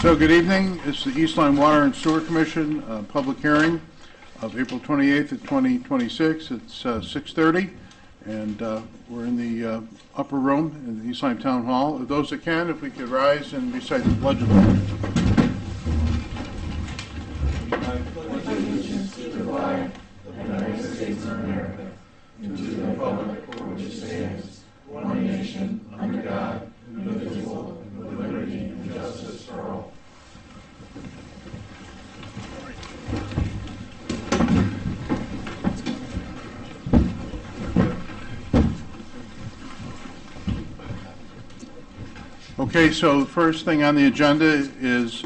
So good evening. It's the East Lyme Water and Sewer Commission public hearing of April 28th of 2026. It's 6:30, and we're in the upper room in the East Lyme Town Hall. Those that can, if we could rise and recite the Pledge of Allegiance. I pledge allegiance to the flag of the United States of America and to the republic for which it stands, one nation, under God, indivisible, with liberty and justice for all. Okay, so the first thing on the agenda is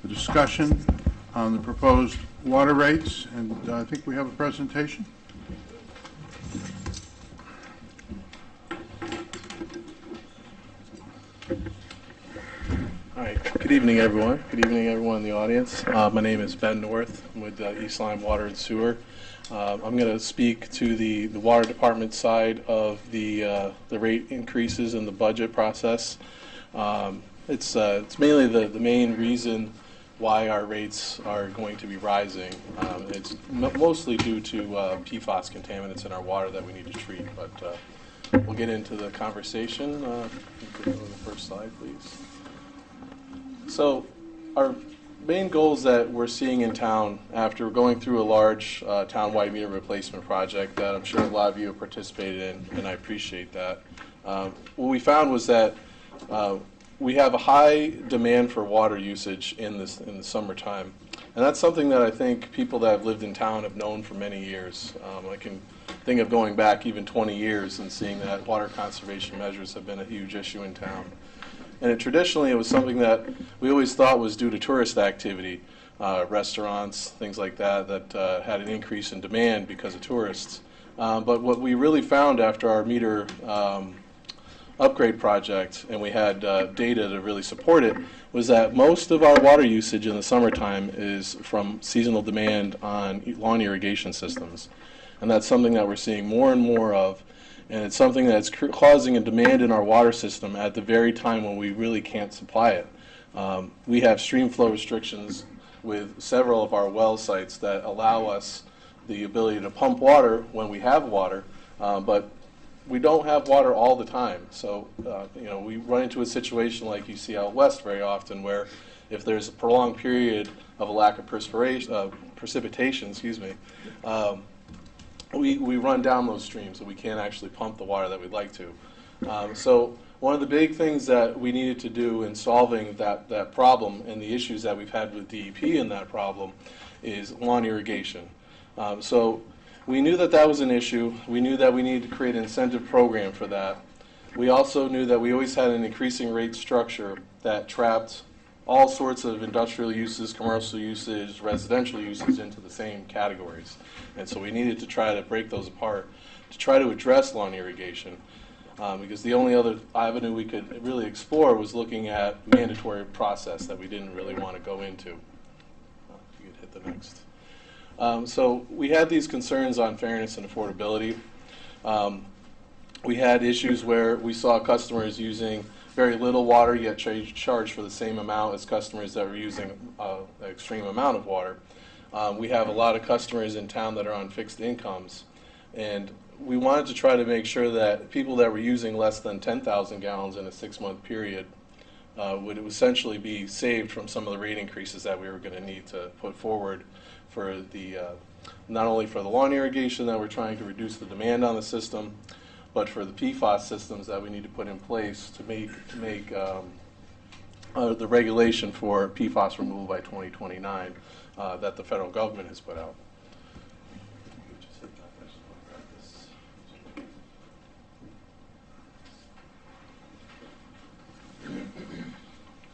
the discussion on the proposed water rates, and I think we have a presentation. All right. Good evening, everyone. Good evening, everyone in the audience. My name is Ben North. I'm with East Lyme Water and Sewer. I'm going to speak to the water department side of the rate increases in the budget process. It's mainly the main reason why our rates are going to be rising. It's mostly due to PFAS contaminants in our water that we need to treat. But we'll get into the conversation. You can go to the first slide, please. So our main goals that we're seeing in town after going through a large town-wide meter replacement project that I'm sure a lot of you have participated in, and I appreciate that. What we found was that we have a high demand for water usage in the summertime, and that's something that I think people that have lived in town have known for many years. I can think of going back even 20 years and seeing that water conservation measures have been a huge issue in town. And traditionally, it was something that we always thought was due to tourist activity, restaurants, things like that, that had an increase in demand because of tourists. But what we really found after our meter upgrade project, and we had data to really support it, was that most of our water usage in the summertime is from seasonal demand on lawn irrigation systems. And that's something that we're seeing more and more of. And it's something that's causing a demand in our water system at the very time when we really can't supply it. We have stream flow restrictions with several of our well sites that allow us the ability to pump water when we have water, but we don't have water all the time. So, we run into a situation like you see out west very often, where if there's a prolonged period of a lack of precipitation, we run down those streams and we can't actually pump the water that we'd like to. So one of the big things that we needed to do in solving that problem and the issues that we've had with DEP in that problem is lawn irrigation. So we knew that was an issue. We knew that we needed to create an incentive program for that. We also knew that we always had an increasing rate structure that trapped all sorts of industrial uses, commercial usage, residential uses into the same categories. And so we needed to try to break those apart to try to address lawn irrigation, because the only other avenue we could really explore was looking at mandatory process that we didn't really want to go into. If you could hit the next. So we had these concerns on fairness and affordability. We had issues where we saw customers using very little water, yet charged for the same amount as customers that were using an extreme amount of water. We have a lot of customers in town that are on fixed incomes, and we wanted to try to make sure that people that were using less than 10,000 gallons in a 6-month period would essentially be saved from some of the rate increases that we were going to need to put forward for the not only for the lawn irrigation that we're trying to reduce the demand on the system, but for the PFAS systems that we need to put in place to make the regulation for PFAS removal by 2029 that the federal government has put out.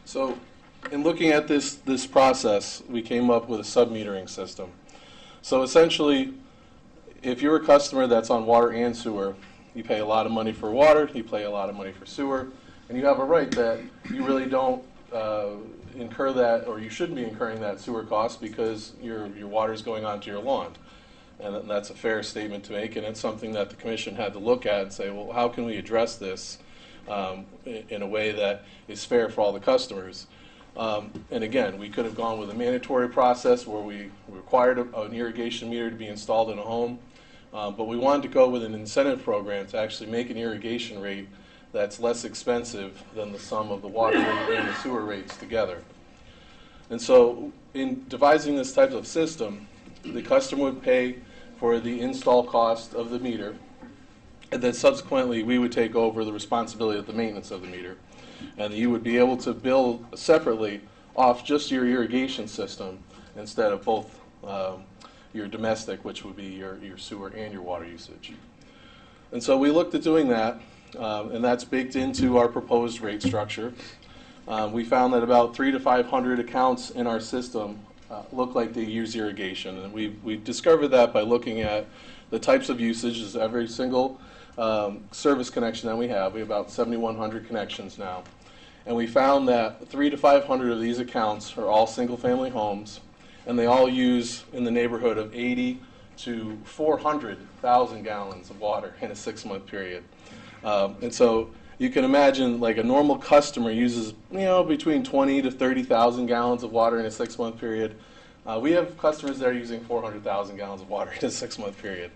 So in looking at this process, we came up with a sub-metering system. So essentially, if you're a customer that's on water and sewer, you pay a lot of money for water, you pay a lot of money for sewer, and you have a right that you really don't incur that, or you shouldn't be incurring that sewer cost because your water is going onto your lawn. And that's a fair statement to make, and it's something that the commission had to look at and say, well, how can we address this in a way that is fair for all the customers? And again, we could have gone with a mandatory process where we required an irrigation meter to be installed in a home, but we wanted to go with an incentive program to actually make an irrigation rate that's less expensive than the sum of the water rate and the sewer rates together. And so in devising this type of system, the customer would pay for the install cost of the meter, and then subsequently we would take over the responsibility of the maintenance of the meter. And you would be able to bill separately off just your irrigation system instead of both your domestic, which would be your sewer and your water usage. And so we looked at doing that, and that's baked into our proposed rate structure. We found that about 300 to 500 accounts in our system look like they use irrigation. And we discovered that by looking at the types of usage as every single service connection that we have. We have about 7,100 connections now. And we found that 300 to 500 of these accounts are all single-family homes, and they all use in the neighborhood of 80 to 400,000 gallons of water in a 6-month period. And so you can imagine, like, a normal customer uses, between 20 to 30,000 gallons of water in a 6-month period. We have customers that are using 400,000 gallons of water in a 6-month period.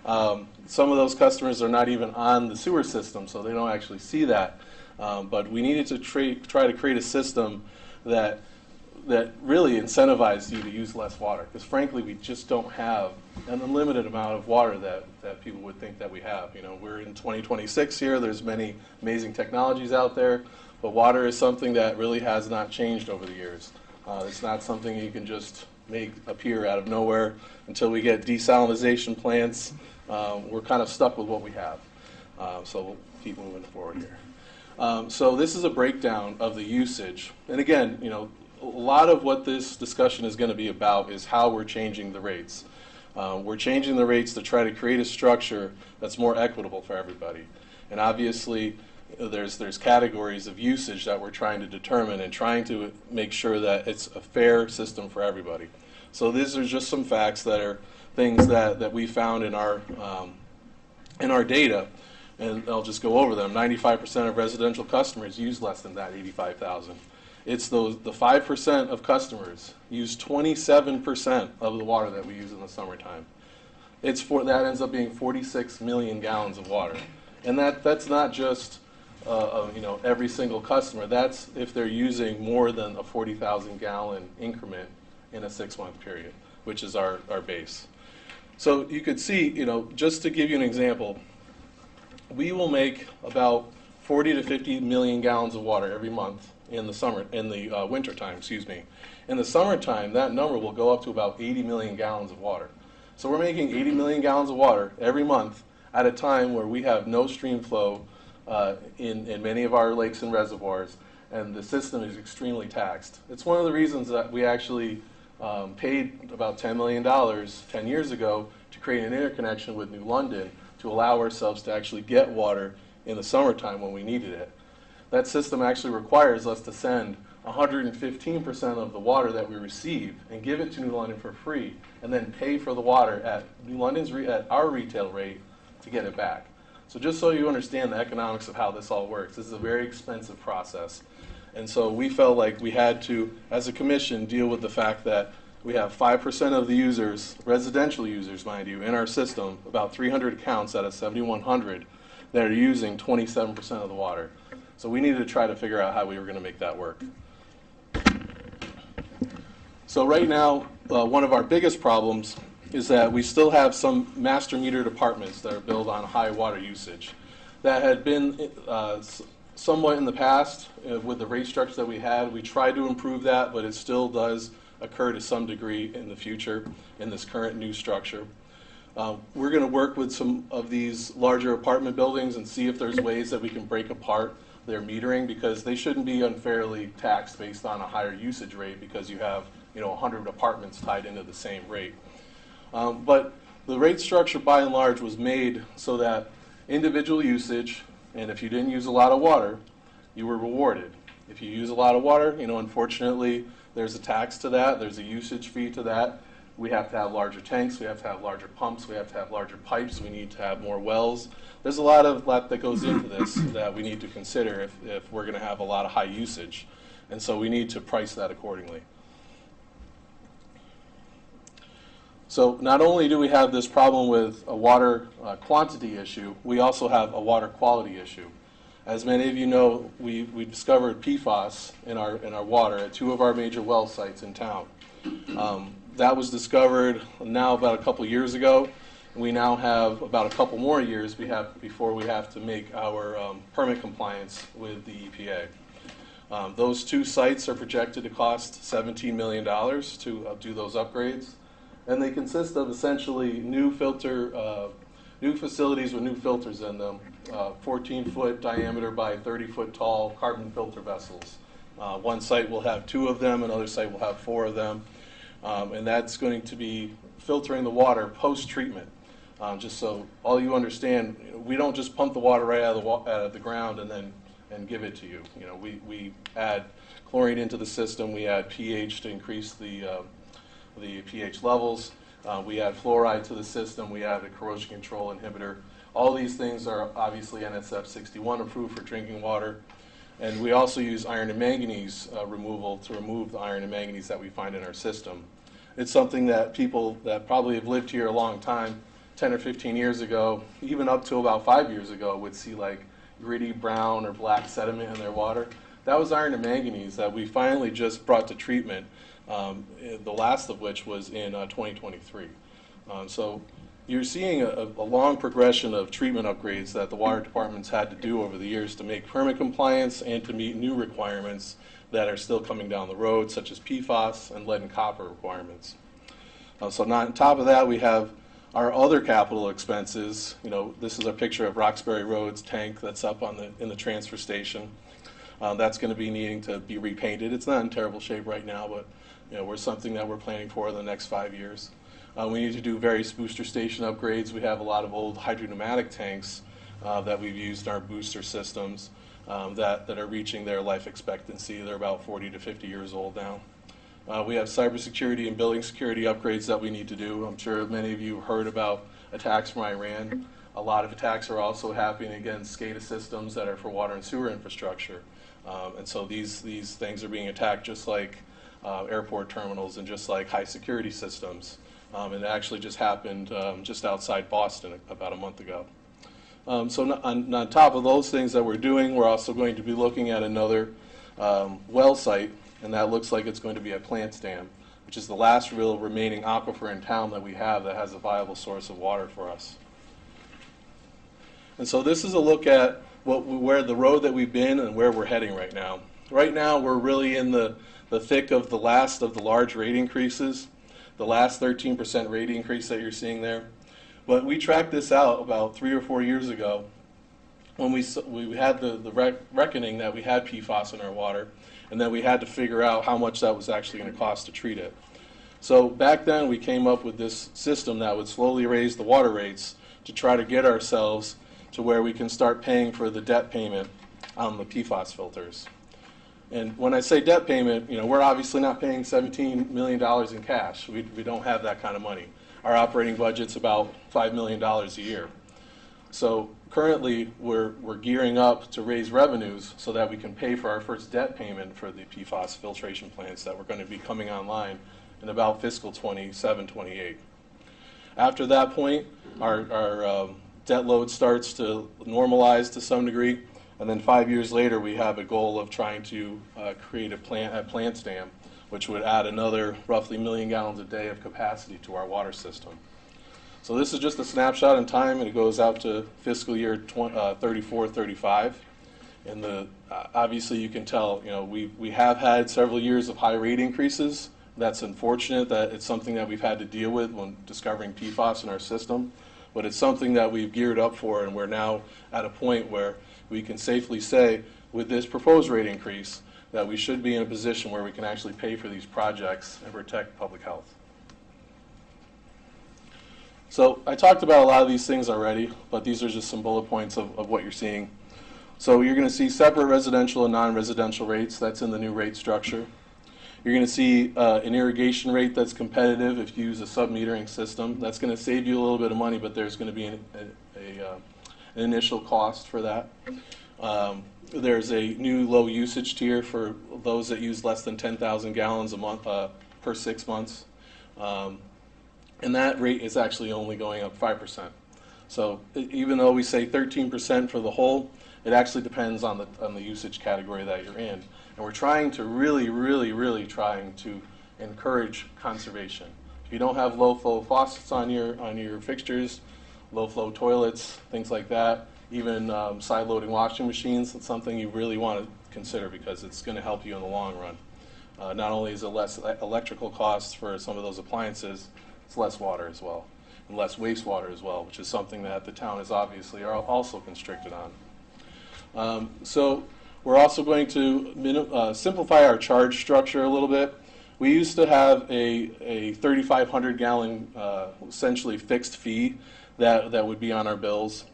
Some of those customers are not even on the sewer system, so they don't actually see that. But we needed to try to create a system that really incentivized you to use less water, because frankly we just don't have an unlimited amount of water that people would think that we have. We're in 2026 here, there's many amazing technologies out there, but water is something that really has not changed over the years. It's not something you can just make appear out of nowhere. Until we get desalinization plants, we're kind of stuck with what we have. So we'll keep moving forward here. So this is a breakdown of the usage. And again, a lot of what this discussion is going to be about is how we're changing the rates. We're changing the rates to try to create a structure that's more equitable for everybody. And obviously, there's categories of usage that we're trying to determine and trying to make sure that it's a fair system for everybody. So these are just some facts that are things that we found in our data. And I'll just go over them. 95% of residential customers use less than that 85,000. It's the 5% of customers use 27% of the water that we use in the summertime. That ends up being 46 million gallons of water. And that's not just every single customer. That's if they're using more than a 40,000 gallon increment in a 6-month period, which is our base. So you could see, just to give you an example, we will make about 40 to 50 million gallons of water every month in the winter time, In the summertime, that number will go up to about 80 million gallons of water. So we're making 80 million gallons of water every month at a time where we have no stream flow in many of our lakes and reservoirs, and the system is extremely taxed. It's one of the reasons that we actually paid about $10 million 10 years ago to create an interconnection with New London to allow ourselves to actually get water in the summertime when we needed it. That system actually requires us to send 115% of the water that we receive and give it to New London for free, and then pay for the water at New London's at our retail rate to get it back. So just so you understand the economics of how this all works, this is a very expensive process. And so we felt like we had to, as a commission, deal with the fact that we have 5% of the users, residential users, mind you, in our system, about 300 accounts out of 7,100, that are using 27% of the water. So we needed to try to figure out how we were going to make that work. So right now, one of our biggest problems is that we still have some master metered apartments that are built on high water usage. That had been somewhat in the past with the rate structure that we had. We tried to improve that, but it still does occur to some degree in the future in this current new structure. We're going to work with some of these larger apartment buildings and see if there's ways that we can break apart their metering, because they shouldn't be unfairly taxed based on a higher usage rate because you have 100 apartments tied into the same rate. But the rate structure by and large was made so that individual usage, and if you didn't use a lot of water, you were rewarded. If you use a lot of water, unfortunately, there's a tax to that, there's a usage fee to that. We have to have larger tanks, we have to have larger pumps, we have to have larger pipes, we need to have more wells. There's a lot that goes into this that we need to consider if we're going to have a lot of high usage. And so we need to price that accordingly. So not only do we have this problem with a water quantity issue, we also have a water quality issue. As many of you know, we discovered PFAS in our water at 2 of our major well sites in town. That was discovered now about a couple years ago. We now have about a couple more years before we have to make our permit compliance with the EPA. Those 2 sites are projected to cost $17 million to do those upgrades. And they consist of essentially new facilities with new filters in them, 14-foot diameter by 30-foot tall carbon filter vessels. One site will have 2 of them, another site will have 4 of them, and that's going to be filtering the water post-treatment. Just so all you understand, we don't just pump the water right out of the ground and give it to you. You know, we add chlorine into the system, we add pH to increase the pH levels. We add fluoride to the system. We add a corrosion control inhibitor. All these things are obviously NSF 61 approved for drinking water. And we also use iron and manganese removal to remove the iron and manganese that we find in our system. It's something that people that probably have lived here a long time, 10 or 15 years ago, even up to about 5 years ago, would see like gritty brown or black sediment in their water. That was iron and manganese that we finally just brought to treatment. The last of which was in 2023. So you're seeing a long progression of treatment upgrades that the water departments had to do over the years to make permit compliance and to meet new requirements that are still coming down the road, such as PFAS and lead and copper requirements. So now on top of that, we have our other capital expenses. You know, this is a picture of Roxbury Road's tank that's up in the transfer station. That's going to be needing to be repainted. It's not in terrible shape right now, but you know, we're something that we're planning for in the next 5 years. We need to do various booster station upgrades. We have a lot of old hydropneumatic tanks that we've used in our booster systems that are reaching their life expectancy. They're about 40 to 50 years old now. We have cybersecurity and building security upgrades that we need to do. I'm sure many of you heard about attacks from Iran. A lot of attacks are also happening against SCADA systems that are for water and sewer infrastructure. And so these things are being attacked just like airport terminals and just like high security systems. And it actually just happened just outside Boston about a month ago. So on top of those things that we're doing, we're also going to be looking at another well site, and that looks like it's going to be a plant dam, which is the last real remaining aquifer in town that we have that has a viable source of water for us. And so this is a look at where the road that we've been and where we're heading right now. Right now, we're really in the thick of the last of the large rate increases, the last 13% rate increase that you're seeing there. But we tracked this out about 3 or 4 years ago when we had the reckoning that we had PFAS in our water, and then we had to figure out how much that was actually going to cost to treat it. So back then, we came up with this system that would slowly raise the water rates to try to get ourselves to where we can start paying for the debt payment on the PFAS filters. And when I say debt payment, you know, we're obviously not paying $17 million in cash. We don't have that kind of money. Our operating budget's about $5 million a year. So currently, we're gearing up to raise revenues so that we can pay for our first debt payment for the PFAS filtration plants that we're going to be coming online in about fiscal 27-28. After that point, our debt load starts to normalize to some degree, and then 5 years later, we have a goal of trying to create a plant dam, which would add another roughly 1 million gallons a day of capacity to our water system. So this is just a snapshot in time, and it goes out to fiscal year 34-35. And obviously, you can tell, you know, we have had several years of high rate increases. That's unfortunate that it's something that we've had to deal with when discovering PFAS in our system. But it's something that we've geared up for, and we're now at a point where we can safely say, with this proposed rate increase, that we should be in a position where we can actually pay for these projects and protect public health. So I talked about a lot of these things already, but these are just some bullet points of what you're seeing. So you're going to see separate residential and non-residential rates. That's in the new rate structure. You're going to see an irrigation rate that's competitive if you use a sub-metering system. That's going to save you a little bit of money, but there's going to be an initial cost for that. There's a new low usage tier for those that use less than 10,000 gallons a month per 6 months. And that rate is actually only going up 5%. So even though we say 13% for the whole, it actually depends on the usage category that you're in. And we're trying to really trying to encourage conservation. If you don't have low flow faucets on your fixtures, low flow toilets, things like that, even side loading washing machines, it's something you really want to consider because it's going to help you in the long run. Not only is it less electrical costs for some of those appliances, it's less water as well, and less wastewater as well, which is something that the town is obviously also constricted on. So we're also going to simplify our charge structure a little bit. We used to have a 3,500 gallon essentially fixed fee that would be on our bills.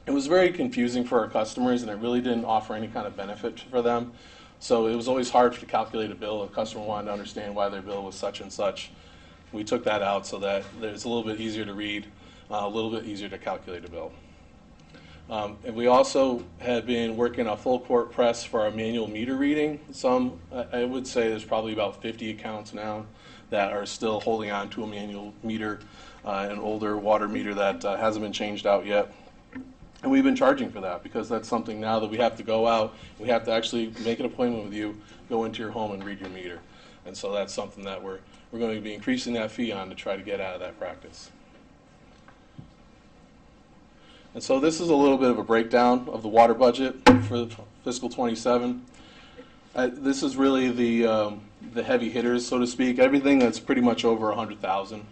It was very confusing for our customers, and it really didn't offer any kind of benefit for them. So it was always hard to calculate a bill. A customer wanted to understand why their bill was such and such. We took that out so that it's a little bit easier to read, a little bit easier to calculate a bill. And we also have been working a full court press for our manual meter reading. I would say there's probably about 50 accounts now that are still holding on to a manual meter, an older water meter that hasn't been changed out yet. And we've been charging for that because that's something now that we have to go out, we have to actually make an appointment with you, go into your home and read your meter. And so that's something that we're going to be increasing that fee on to try to get out of that practice. And so this is a little bit of a breakdown of the water budget for fiscal 27. This is really the heavy hitters, so to speak, everything that's pretty much over 100,000.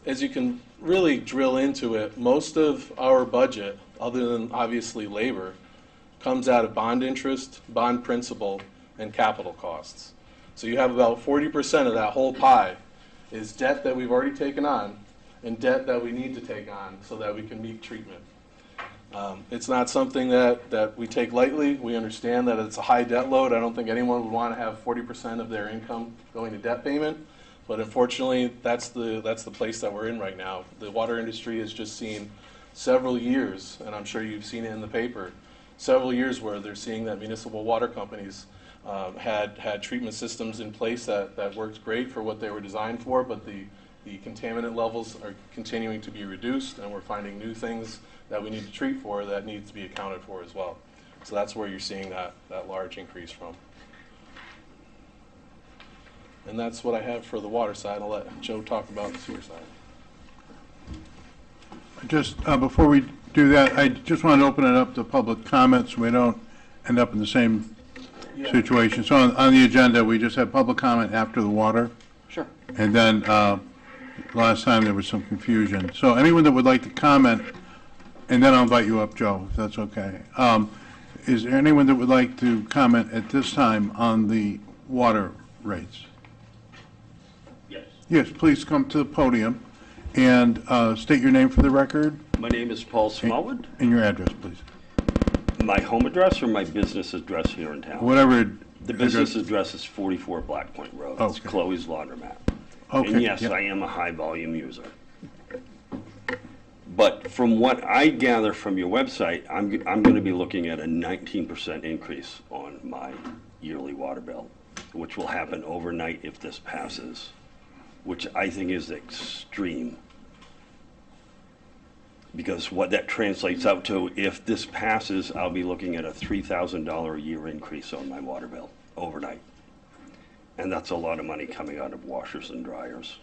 As you can really drill into it, most of our budget, other than obviously labor, comes out of bond interest, bond principal, and capital costs. So you have about 40% of that whole pie is debt that we've already taken on and debt that we need to take on so that we can meet treatment. It's not something that we take lightly. We understand that it's a high debt load. I don't think anyone would want to have 40% of their income going to debt payment. But unfortunately, that's the place that we're in right now. The water industry has just seen several years, and I'm sure you've seen it in the paper, several years where they're seeing that municipal water companies had treatment systems in place that worked great for what they were designed for, but the contaminant levels are continuing to be reduced, and we're finding new things that we need to treat for that needs to be accounted for as well. So that's where you're seeing that large increase from. And that's what I have for the water side. I'll let Joe talk about the sewer side. Just before we do that, I just want to open it up to public comments so we don't end up in the same situation. So on the agenda, we just have public comment after the water. Sure. And then last time there was some confusion. So anyone that would like to comment, and then I'll invite you up, Joe, if that's okay. Is there anyone that would like to comment at this time on the water rates? Yes. Yes, please come to the podium and state your name for the record My name is Paul Smallwood. and your address, please. My home address or my business address here in town? Whatever. The business address is 44 Black Point Road. It's Okay. Chloe's Laundromat. Okay, And yes, yep. I am a high volume user. But from what I gather from your website, I'm going to be looking at a 19% increase on my yearly water bill, which will happen overnight if this passes, which I think is extreme. Because what that translates out to, if this passes, I'll be looking at a $3,000 a year increase on my water bill overnight. And that's a lot of money coming out of washers and dryers.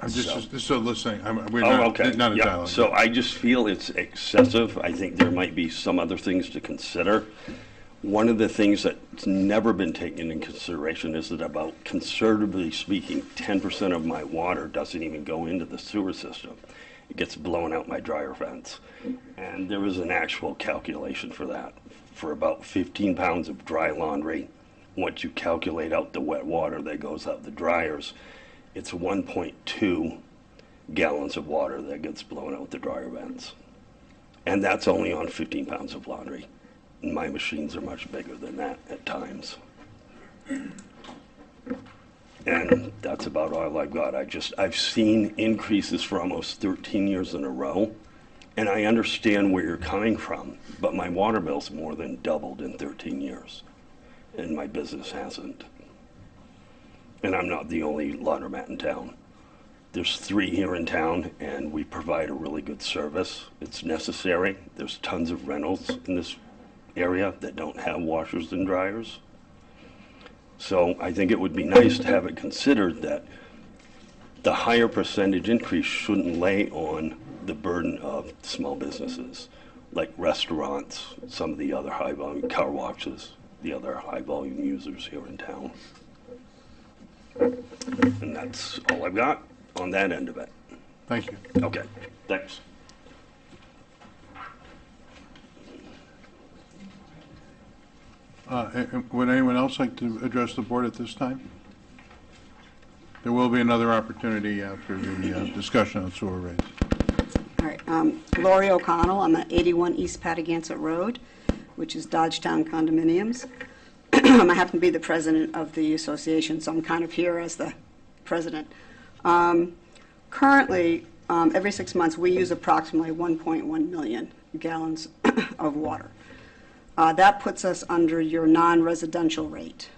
This is a listening. We're Oh, not, okay. not a Yeah. dialogue. So I just feel it's excessive. I think there might be some other things to consider. One of the things that's never been taken into consideration is that about, conservatively speaking, 10% of my water doesn't even go into the sewer system. It gets blown out my dryer vents. And there is an actual calculation for that. For about 15 pounds of dry laundry, once you calculate out the wet water that goes out the dryers, it's 1.2 gallons of water that gets blown out the dryer vents. And that's only on 15 pounds of laundry. My machines are much bigger than that at times. And that's about all I've got. I've seen increases for almost 13 years in a row And I understand where you're coming from, but my water bill's more than doubled in 13 years, and my business hasn't. And I'm not the only laundromat in town. There's 3 here in town, and we provide a really good service. It's necessary. There's tons of rentals in this area that don't have washers and dryers. So I think it would be nice to have it considered that the higher percentage increase shouldn't lay on the burden of small businesses, like restaurants, some of the other high-volume car washes, the other high-volume users here in town. And that's all I've got on that end of it. Thank you. Okay, thanks. Would anyone else like to address the board at this time? There will be another opportunity after the discussion on sewer rates. All right, Lori O'Connell, I'm at 81 East Patagonic Road, which is Dodgetown Condominiums. I happen to be the president of the association, so I'm kind of here as the president. Currently, every 6 months, we use approximately 1.1 million gallons of water. That puts us under your non-residential rate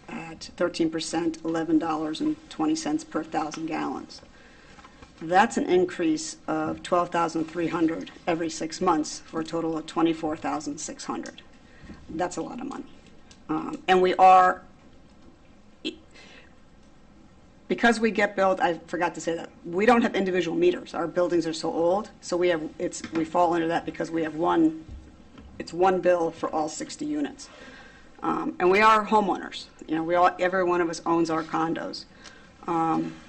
at 13%, $11.20 per 1,000 gallons. That's an increase of $12,300 every 6 months for a total of $24,600. That's a lot of money. And we are, because we get billed, I forgot to say that, we don't have individual meters. Our buildings are so old, so we fall under that because we have it's one bill for all 60 units. And we are homeowners. You know, every one of us owns our condos.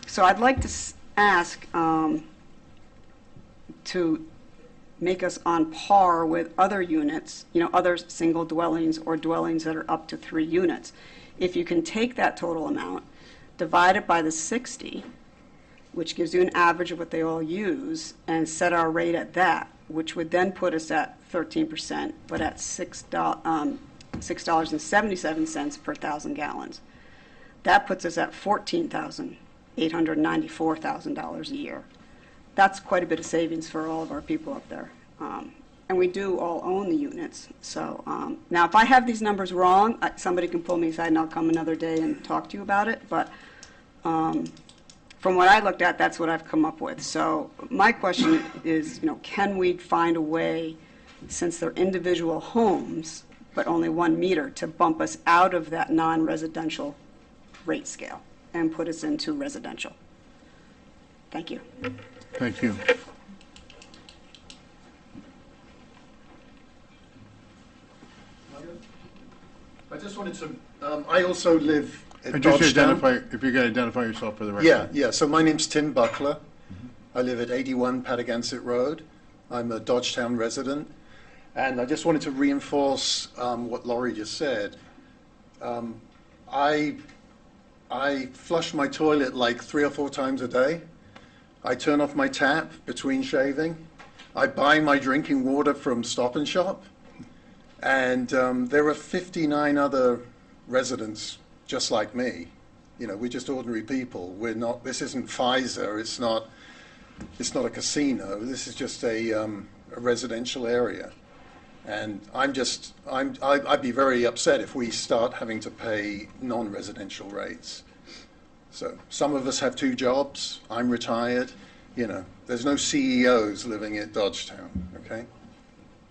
So I'd like to ask to make us on par with other units, you know, other single dwellings or dwellings that are up to 3 units. If you can take that total amount, divide it by the 60, which gives you an average of what they all use, and set our rate at that, which would then put us at 13%, but at $6.77 per 1,000 gallons. That puts us at $14,894 a year. That's quite a bit of savings for all of our people up there. And we do all own the units. So now if I have these numbers wrong, somebody can pull me aside and I'll come another day and talk to you about it. But from what I looked at, that's what I've come up with. So my question is, you know, can we find a way, since they're individual homes, but only 1 meter, to bump us out of that non-residential rate scale and put us into residential? Thank you. Thank you. I just wanted to, I also live at And just Dodgetown. if you could identify yourself for the record. Yeah, so my name's Tim Buckler. I live at 81 Patagonic Road. I'm a Dodgetown resident. And I just wanted to reinforce what Laurie just said. I flush my toilet like 3 or 4 times a day. I turn off my tap between shaving. I buy my drinking water from Stop and Shop. And there are 59 other residents just like me. You know, we're just ordinary people. We're not, this isn't Pfizer, it's not a casino. This is just a residential area. And I'd be very upset if we start having to pay non-residential rates. So some of us have 2 jobs. I'm retired. You know, there's no CEOs living at Dodgetown, okay?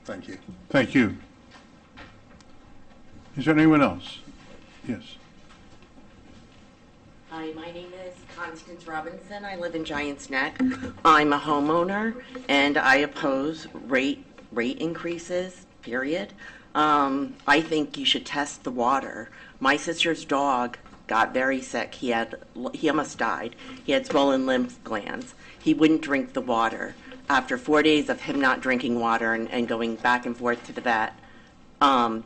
Thank you. Thank you. Is there anyone else? Yes. Hi, my name is Constance Robinson. I live in Giants Neck. I'm a homeowner, and I oppose rate increases, period. I think you should test the water. My sister's dog got very sick. He almost died. He had swollen lymph glands. He wouldn't drink the water. After 4 days of him not drinking water and going back and forth to the vet,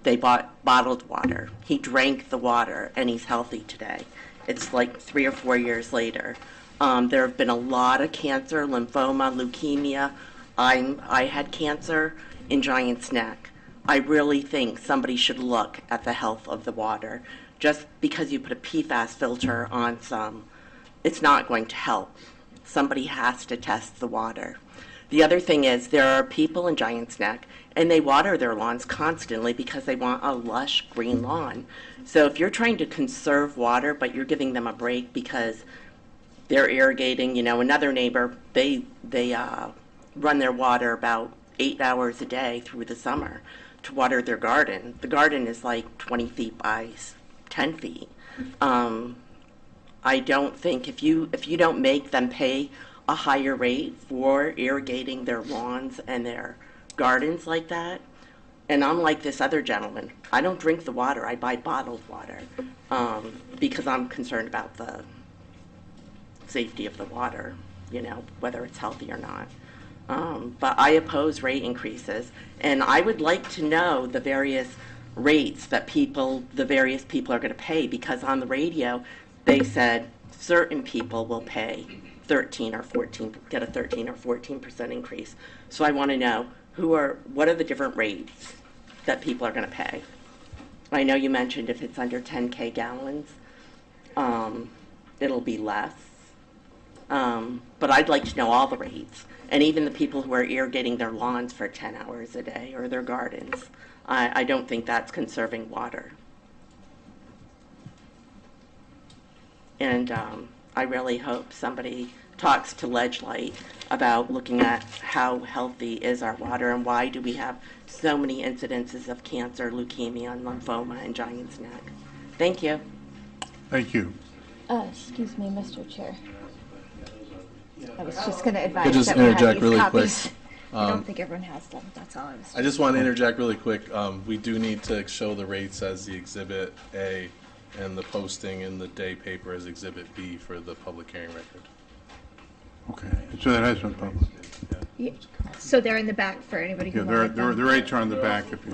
they bought bottled water. He drank the water, and he's healthy today. It's like 3 or 4 years later. There have been a lot of cancer, lymphoma, leukemia. I had cancer in Giants Neck. I really think somebody should look at the health of the water. Just because you put a PFAS filter on some, it's not going to help. Somebody has to test the water. The other thing is there are people in Giant's Neck, and they water their lawns constantly because they want a lush green lawn. So if you're trying to conserve water, but you're giving them a break because they're irrigating, another neighbor, they run their water about 8 hours a day through the summer to water their garden. The garden is like 20 feet by 10 feet. I don't think if you don't make them pay a higher rate for irrigating their lawns and their gardens like that, and unlike this other gentleman, I don't drink the water, I buy bottled water, because I'm concerned about the safety of the water, whether it's healthy or not. But I oppose rate increases, and I would like to know the various rates that the various people are going to pay, because on the radio they said certain people will pay 13 or 14, get a 13 or 14% increase. So I want to know what are the different rates that people are going to pay. I know you mentioned if it's under 10K gallons, it'll be less. But I'd like to know all the rates, and even the people who are irrigating their lawns for 10 hours a day or their gardens. I don't think that's conserving water. And I really hope somebody talks to Ledgelight about looking at how healthy is our water and why do we have so many incidences of cancer, leukemia, and lymphoma in Giant's Neck. Thank you. Thank you. Excuse me, Mr. Chair. I was just going to advise Could just that we have interject these really copies. quick. I don't think everyone has them. That's all I was. I just want to interject really quick. We do need to show the rates as the Exhibit A and the posting in the day paper as Exhibit B for the public hearing record. Okay, so that has been published. Yeah. So they're in the back for anybody who Yeah, wanted them. the rates are on the back if you,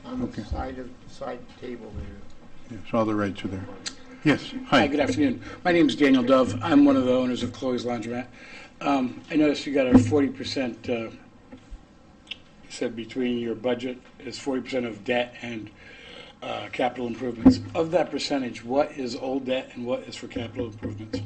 On Okay. the side table there. yes, all the rates are there. Yes, Hi, hi. good afternoon. My name is Daniel Dove. I'm one of the owners of Chloe's Laundromat. I noticed you got a 40%, you said between your budget is 40% of debt and capital improvements. Of that percentage, what is old debt and what is for capital improvements?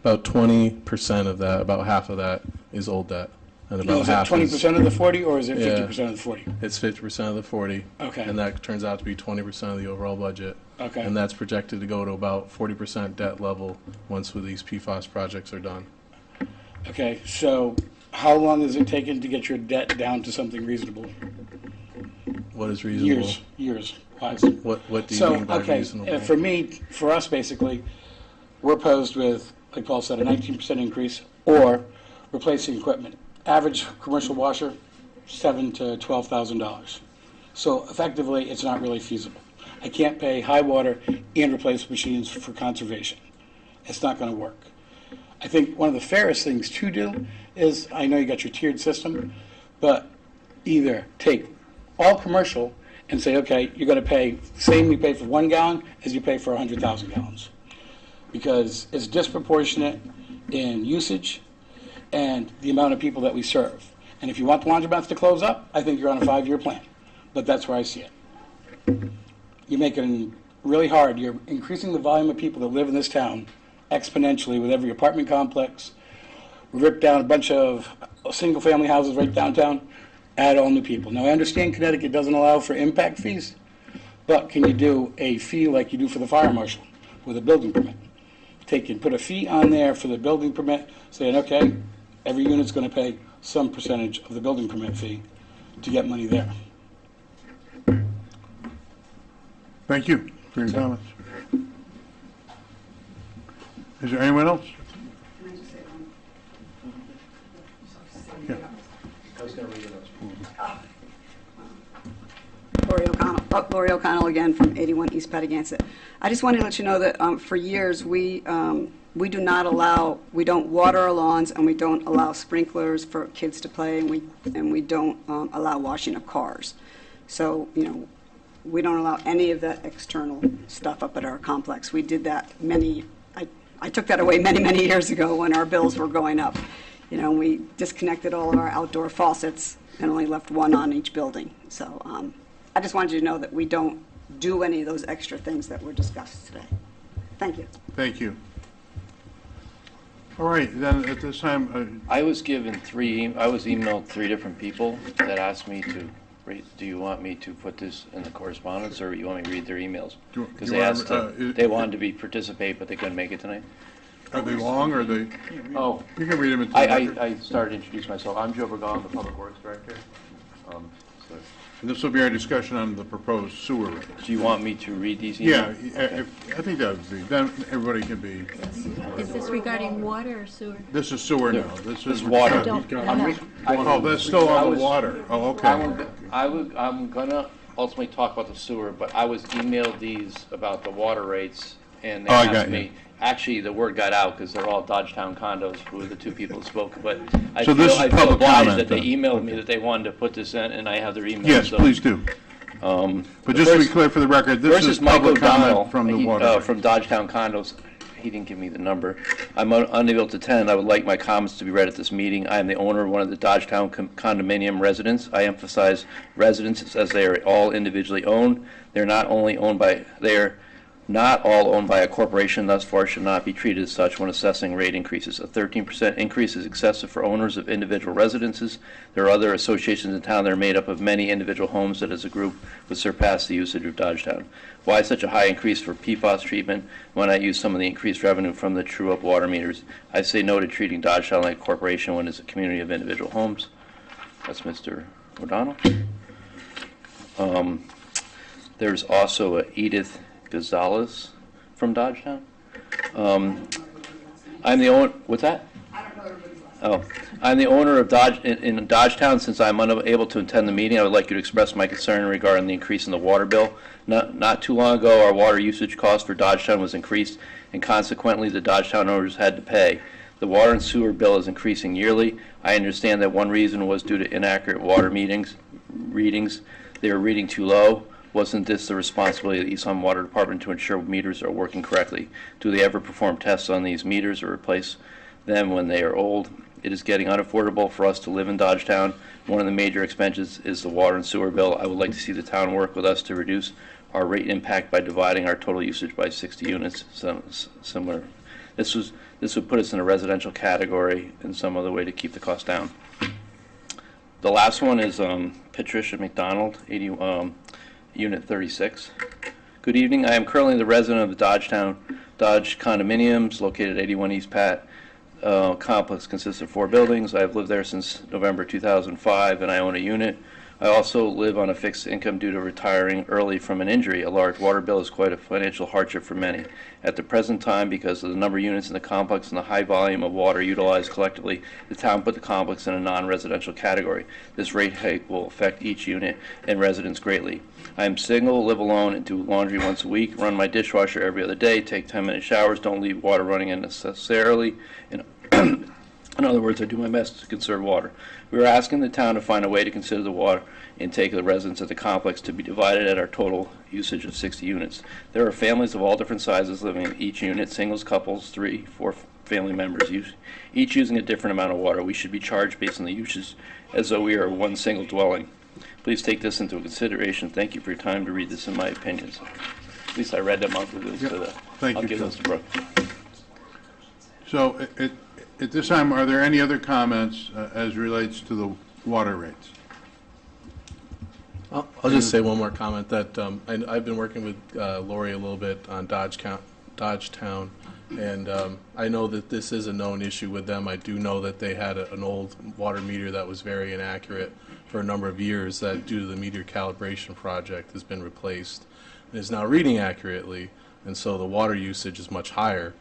About 20% of that, about half of that is old debt. And No, about is it half 20% of the 40 or is it Yeah. 50% of the 40? It's 50% of the 40. Okay. And that turns out to be 20% of the overall budget. Okay. And that's projected to go to about 40% debt level once with these PFAS projects are done. Okay, so how long is it taken to get your debt down to something reasonable? What is reasonable? Years. Wise. What do you mean by reasonable? For us, basically, we're opposed with, like Paul said, a 19% increase or replacing equipment. Average commercial washer, $7,000 to $12,000. So effectively, it's not really feasible. I can't pay high water and replace machines for conservation. It's not going to work. I think one of the fairest things to do is, I know you got your tiered system, but either take all commercial and say, okay, you're going to pay the same you pay for 1 gallon as you pay for 100,000 gallons. Because it's disproportionate in usage and the amount of people that we serve. And if you want the laundromats to close up, I think you're on a 5-year plan. But that's where I see it. You're making it really hard. You're increasing the volume of people that live in this town exponentially with every apartment complex. We ripped down a bunch of single-family houses right downtown, add all new people. Now, I understand Connecticut doesn't allow for impact fees, but can you do a fee like you do for the fire marshal with a building permit? Take and put a fee on there for the building permit, saying, okay, every unit's going to pay some percentage of the building permit fee to get money there. Thank you for your comments. Is there anyone else? Yeah. Lori O'Connell again from 81 East Patagonia. I just wanted to let you know that for years we do not allow, we don't water our lawns and we don't allow sprinklers for kids to play and we don't allow washing of cars. So, we don't allow any of that external stuff up at our complex. We did that I took that away many, many years ago when our bills were going up. We disconnected all of our outdoor faucets and only left one on each building. So I just wanted you to know that we don't do any of those extra things that were discussed today. Thank you. Thank you. All right, then at this time, I was emailed 3 different people that asked me to do you want me to put this in the correspondence, or you want me to read their emails? Do you Because they wanna, asked, they wanted to participate, but they couldn't make it tonight. are they long, or are they, Oh, you can read them into the record. I started to introduce myself. I'm Joe Bergal, the Public Works Director. So, And this will be our discussion on the proposed sewer rates. do you want me to read these Yeah, emails? I think that would be, then everybody can be, Is this regarding water or sewer? this is sewer now. This is water. Don't, Oh, that's still on the water. Oh, okay. I'm gonna ultimately talk about the sewer, but I was emailed these about the water rates, and they Oh, I got asked you. me. Actually, the word got out because they're all Dodgetown condos, who were the 2 people who spoke. But I So feel, this is I feel public obliged comment, that they then? emailed me that they wanted to put this in, and I have their email. Yes, so, please do. But the just to be first- clear for the record, this First is is Mike public O'Donnell comment from the water. from Dodgetown Condos. He didn't give me the number. I'm unable to attend. I would like my comments to be read at this meeting. I am the owner of one of the Dodgetown condominium residents. I emphasize residences as they are all individually owned. They are not all owned by a corporation, thus far should not be treated as such when assessing rate increases. A 13% increase is excessive for owners of individual residences. There are other associations in town that are made up of many individual homes that as a group would surpass the usage of Dodgetown. Why such a high increase for PFAS treatment? Why not use some of the increased revenue from the true-up water meters? I say no to treating Dodgetown like a corporation when it's a community of individual homes. That's Mr. O'Donnell. There's a Edith Gonzalez from Dodgetown. I'm the owner. What's that? Oh, I'm the owner of in Dodgetown. Since I'm unable to attend the meeting, I would like you to express my concern regarding the increase in the water bill. Not too long ago, our water usage cost for Dodgetown was increased, and consequently, the Dodgetown owners had to pay. The water and sewer bill is increasing yearly. I understand that one reason was due to inaccurate water readings. They were reading too low. Wasn't this the responsibility of the East Lyme Water Department to ensure meters are working correctly? Do they ever perform tests on these meters or replace them when they are old? It is getting unaffordable for us to live in Dodgetown. One of the major expenses is the water and sewer bill. I would like to see the town work with us to reduce our rate impact by dividing our total usage by 60 units. Similar. This would put us in a residential category and some other way to keep the cost down. The last one is Patricia McDonald, Unit 36. Good evening. I am currently the resident of the Dodge condominiums located at 81 East Pat. Complex consists of 4 buildings. I have lived there since November 2005, and I own a unit. I also live on a fixed income due to retiring early from an injury. A large water bill is quite a financial hardship for many. At the present time, because of the number of units in the complex and the high volume of water utilized collectively, the town put the complex in a non-residential category. This rate hike will affect each unit and residents greatly. I am single, live alone, and do laundry once a week, run my dishwasher every other day, take 10-minute showers, don't leave water running unnecessarily. In other words, I do my best to conserve water. We are asking the town to find a way to consider the water intake of the residents at the complex to be divided at our total usage of 60 units. There are families of all different sizes living in each unit, singles, couples, 3, 4 family members, each using a different amount of water. We should be charged based on the usage as though we are one single dwelling. Please take this into consideration. Thank you for your time to read this in my opinions. At least I read them. I'll give those to the, Thank I'll you, give those to Brooke. So at this time, are there any other comments as relates to the water rates? I'll just say one more comment that I've been working with Lori a little bit on Dodgetown, and I know that this is a known issue with them. I do know that they had an old water meter that was very inaccurate for a number of years that, due to the meter calibration project, has been replaced and is now reading accurately, and so the water usage is much higher,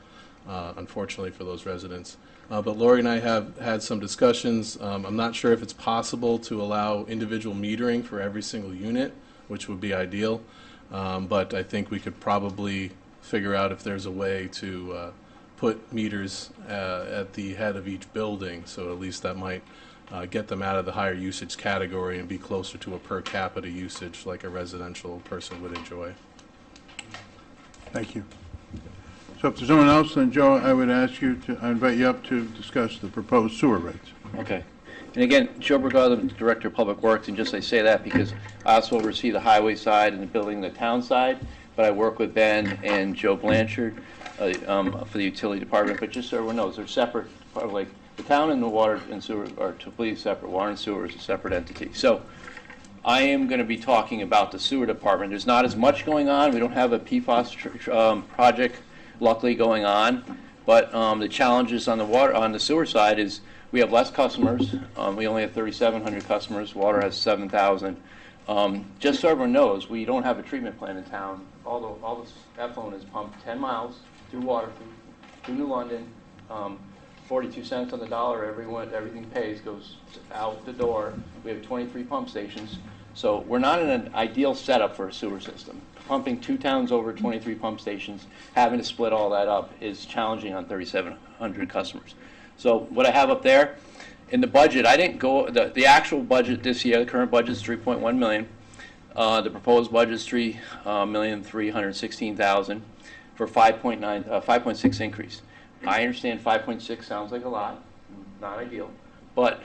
unfortunately, for those residents. But Lori and I have had some discussions. I'm not sure if it's possible to allow individual metering for every single unit, which would be ideal, but I think we could probably figure out if there's a way to put meters at the head of each building, so at least that might get them out of the higher usage category and be closer to a per capita usage like a residential person would enjoy. Thank you. So if there's no one else, then Joe, I would ask you to, I invite you up to discuss the proposed sewer rates. Okay. And again, Joe Bergal, the Director of Public Works, and just I say that because I also oversee the highway side and the building the town side, but I work with Ben and Joe Blanchard for the utility department, but just so everyone knows, they're separate, like, the town and the water and sewer are completely separate. Water and sewer is a separate entity. So I am going to be talking about the sewer department. There's not as much going on. We don't have a PFAS project, luckily, going on. But the challenges on the sewer side is we have less customers. We only have 3,700 customers. Water has 7,000. Just so everyone knows, we don't have a treatment plant in town. All this effluent is pumped 10 miles through Waterford, through New London. 42 cents on the dollar, everything pays, goes out the door. We have 23 pump stations. So we're not in an ideal setup for a sewer system. Pumping 2 towns over, 23 pump stations, having to split all that up is challenging on 3,700 customers. So what I have up there, in the budget, I didn't go, the actual budget this year, the current budget is $3.1 million. The proposed budget is $3,316,000 for 5.6 increase. I understand 5.6 sounds like a lot, not ideal, but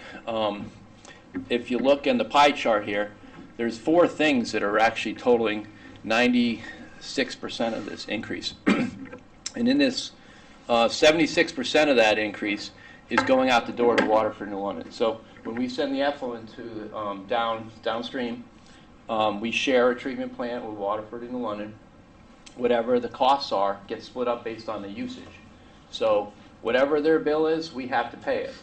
if you look in the pie chart here, there's 4 things that are actually totaling 96% of this increase. And in this, 76% of that increase is going out the door to Waterford, New London. So when we send the effluent to downstream, we share a treatment plant with Waterford and New London. Whatever the costs are gets split up based on the usage. So whatever their bill is, we have to pay it.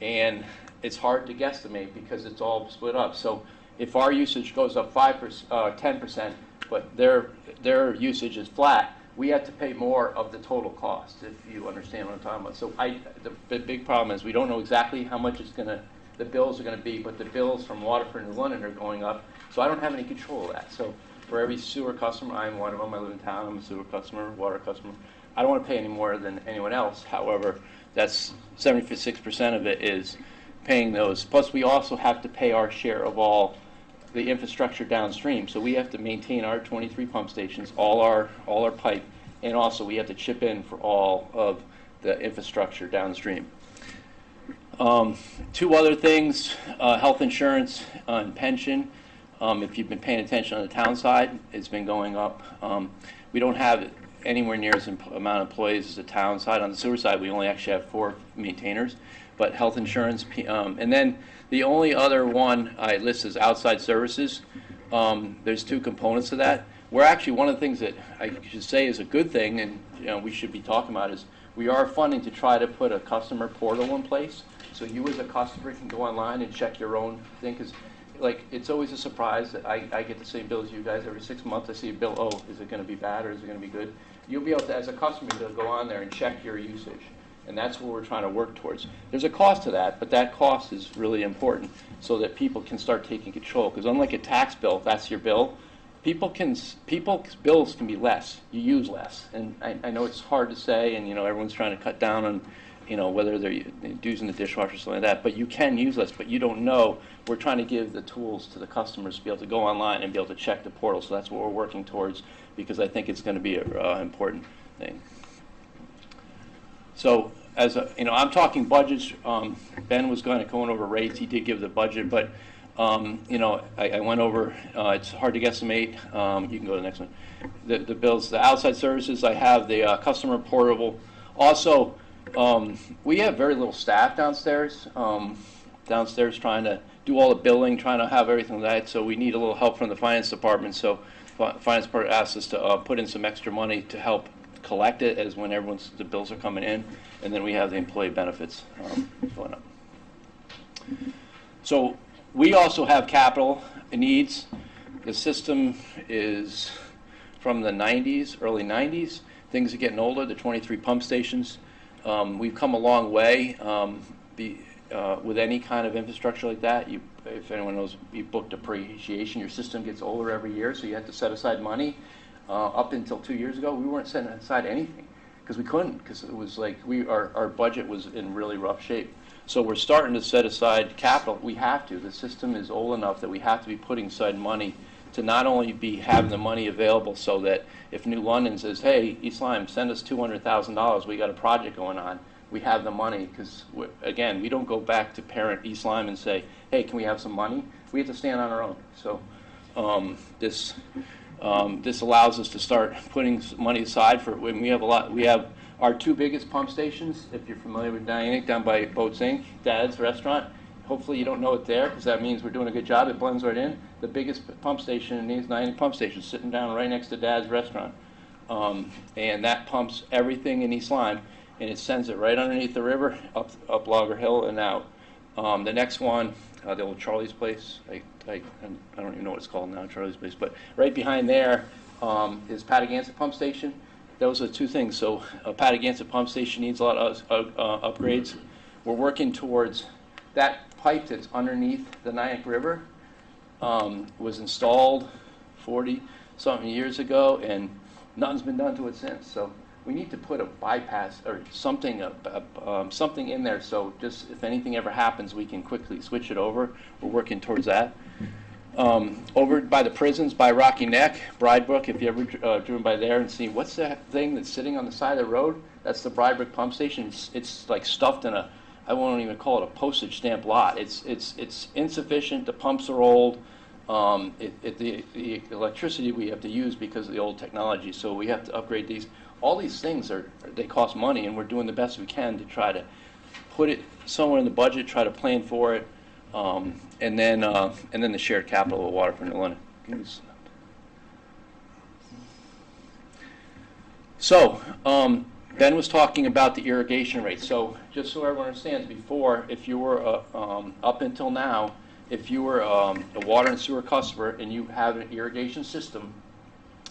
And it's hard to guesstimate because it's all split up. So if our usage goes up 10%, but their usage is flat, we have to pay more of the total cost, if you understand what I'm talking about. So the big problem is we don't know exactly how much the bills are going to be, but the bills from Waterford and New London are going up. So I don't have any control of that. So for every sewer customer, I'm one of them. I live in town. I'm a sewer customer, water customer. I don't want to pay any more than anyone else. However, that's 76% of it is paying those. Plus, we also have to pay our share of all the infrastructure downstream. So we have to maintain our 23 pump stations, all our pipe, and also we have to chip in for all of the infrastructure downstream. 2 other things: health insurance and pension. If you've been paying attention on the town side, it's been going up. We don't have anywhere near as amount of employees as the town side. On the sewer side, we only actually have 4 maintainers. But health insurance, and then the only other one I list is outside services. There's 2 components to that. We're actually, one of the things that I should say is a good thing, and we should be talking about, is we are funding to try to put a customer portal in place. So you as a customer can go online and check your own thing, because it's always a surprise that I get the same bill as you guys every 6 months. I see a bill, oh, is it going to be bad or is it going to be good? You'll be able to, as a customer, to go on there and check your usage. And that's what we're trying to work towards. There's a cost to that, but that cost is really important so that people can start taking control. Because unlike a tax bill, if that's your bill, people's bills can be less. You use less. And I know it's hard to say, and everyone's trying to cut down on whether they're using the dishwasher or something like that, but you can use less, but you don't know. We're trying to give the tools to the customers to be able to go online and be able to check the portal. So that's what we're working towards, because I think it's going to be an important thing. So I'm talking budgets. Ben was going over rates. He did give the budget, but I went over. It's hard to guesstimate. You can go to the next one. The bills, the outside services. I have the customer portable. Also, we have very little staff downstairs. Downstairs, trying to do all the billing, trying to have everything like that. So we need a little help from the finance department. So finance department asked us to put in some extra money to help collect it as when the bills are coming in, and then we have the employee benefits going up. So we also have capital needs. The system is from the 90s, early 90s. Things are getting older. The 23 pump stations. We've come a long way. With any kind of infrastructure like that, if anyone knows, you book depreciation. Your system gets older every year, so you have to set aside money. Up until 2 years ago, we weren't setting aside anything because we couldn't, because it was like our budget was in really rough shape. So we're starting to set aside capital. We have to. The system is old enough that we have to be putting aside money to not only be having the money available so that if New London says, hey, East Lyme, send us $200,000, we got a project going on, we have the money, because, again, we don't go back to parent East Lyme and say, hey, can we have some money? We have to stand on our own. So this This allows us to start putting money aside for when we have a lot. We have our two biggest pump stations, if you're familiar with Dianic, down by Boats Inc., Dad's Restaurant. Hopefully you don't know it there, because that means we're doing a good job. It blends right in. The biggest pump station in these Dianic pump stations, sitting down right next to Dad's Restaurant. And that pumps everything in East Lyme, and it sends it right underneath the river, up Logger Hill and out. The next one, the old Charlie's Place, I don't even know what it's called now, Charlie's Place, but right behind there is Patagonia Pump Station. Those are the two things. So Patagonia Pump Station needs a lot of upgrades. We're working towards that pipe that's underneath the Nyack River. Was installed 40-something years ago, and nothing's been done to it since. So we need to put a bypass or something, something in there, so just if anything ever happens, we can quickly switch it over. We're working towards that. Over by the prisons, by Rocky Neck, Bridebrook, if you ever driven by there and see what's that thing that's sitting on the side of the road, that's the Bridebrook pump station. It's like stuffed in I won't even call it a postage stamp lot. It's insufficient. The pumps are old. The electricity we have to use because of the old technology, so we have to upgrade these. All these things they cost money, and we're doing the best we can to try to put it somewhere in the budget, try to plan for it, and then the shared capital of Waterfront Atlanta. So Ben was talking about the irrigation rate. So just so everyone understands, before, if you were up until now, if you were a water and sewer customer and you have an irrigation system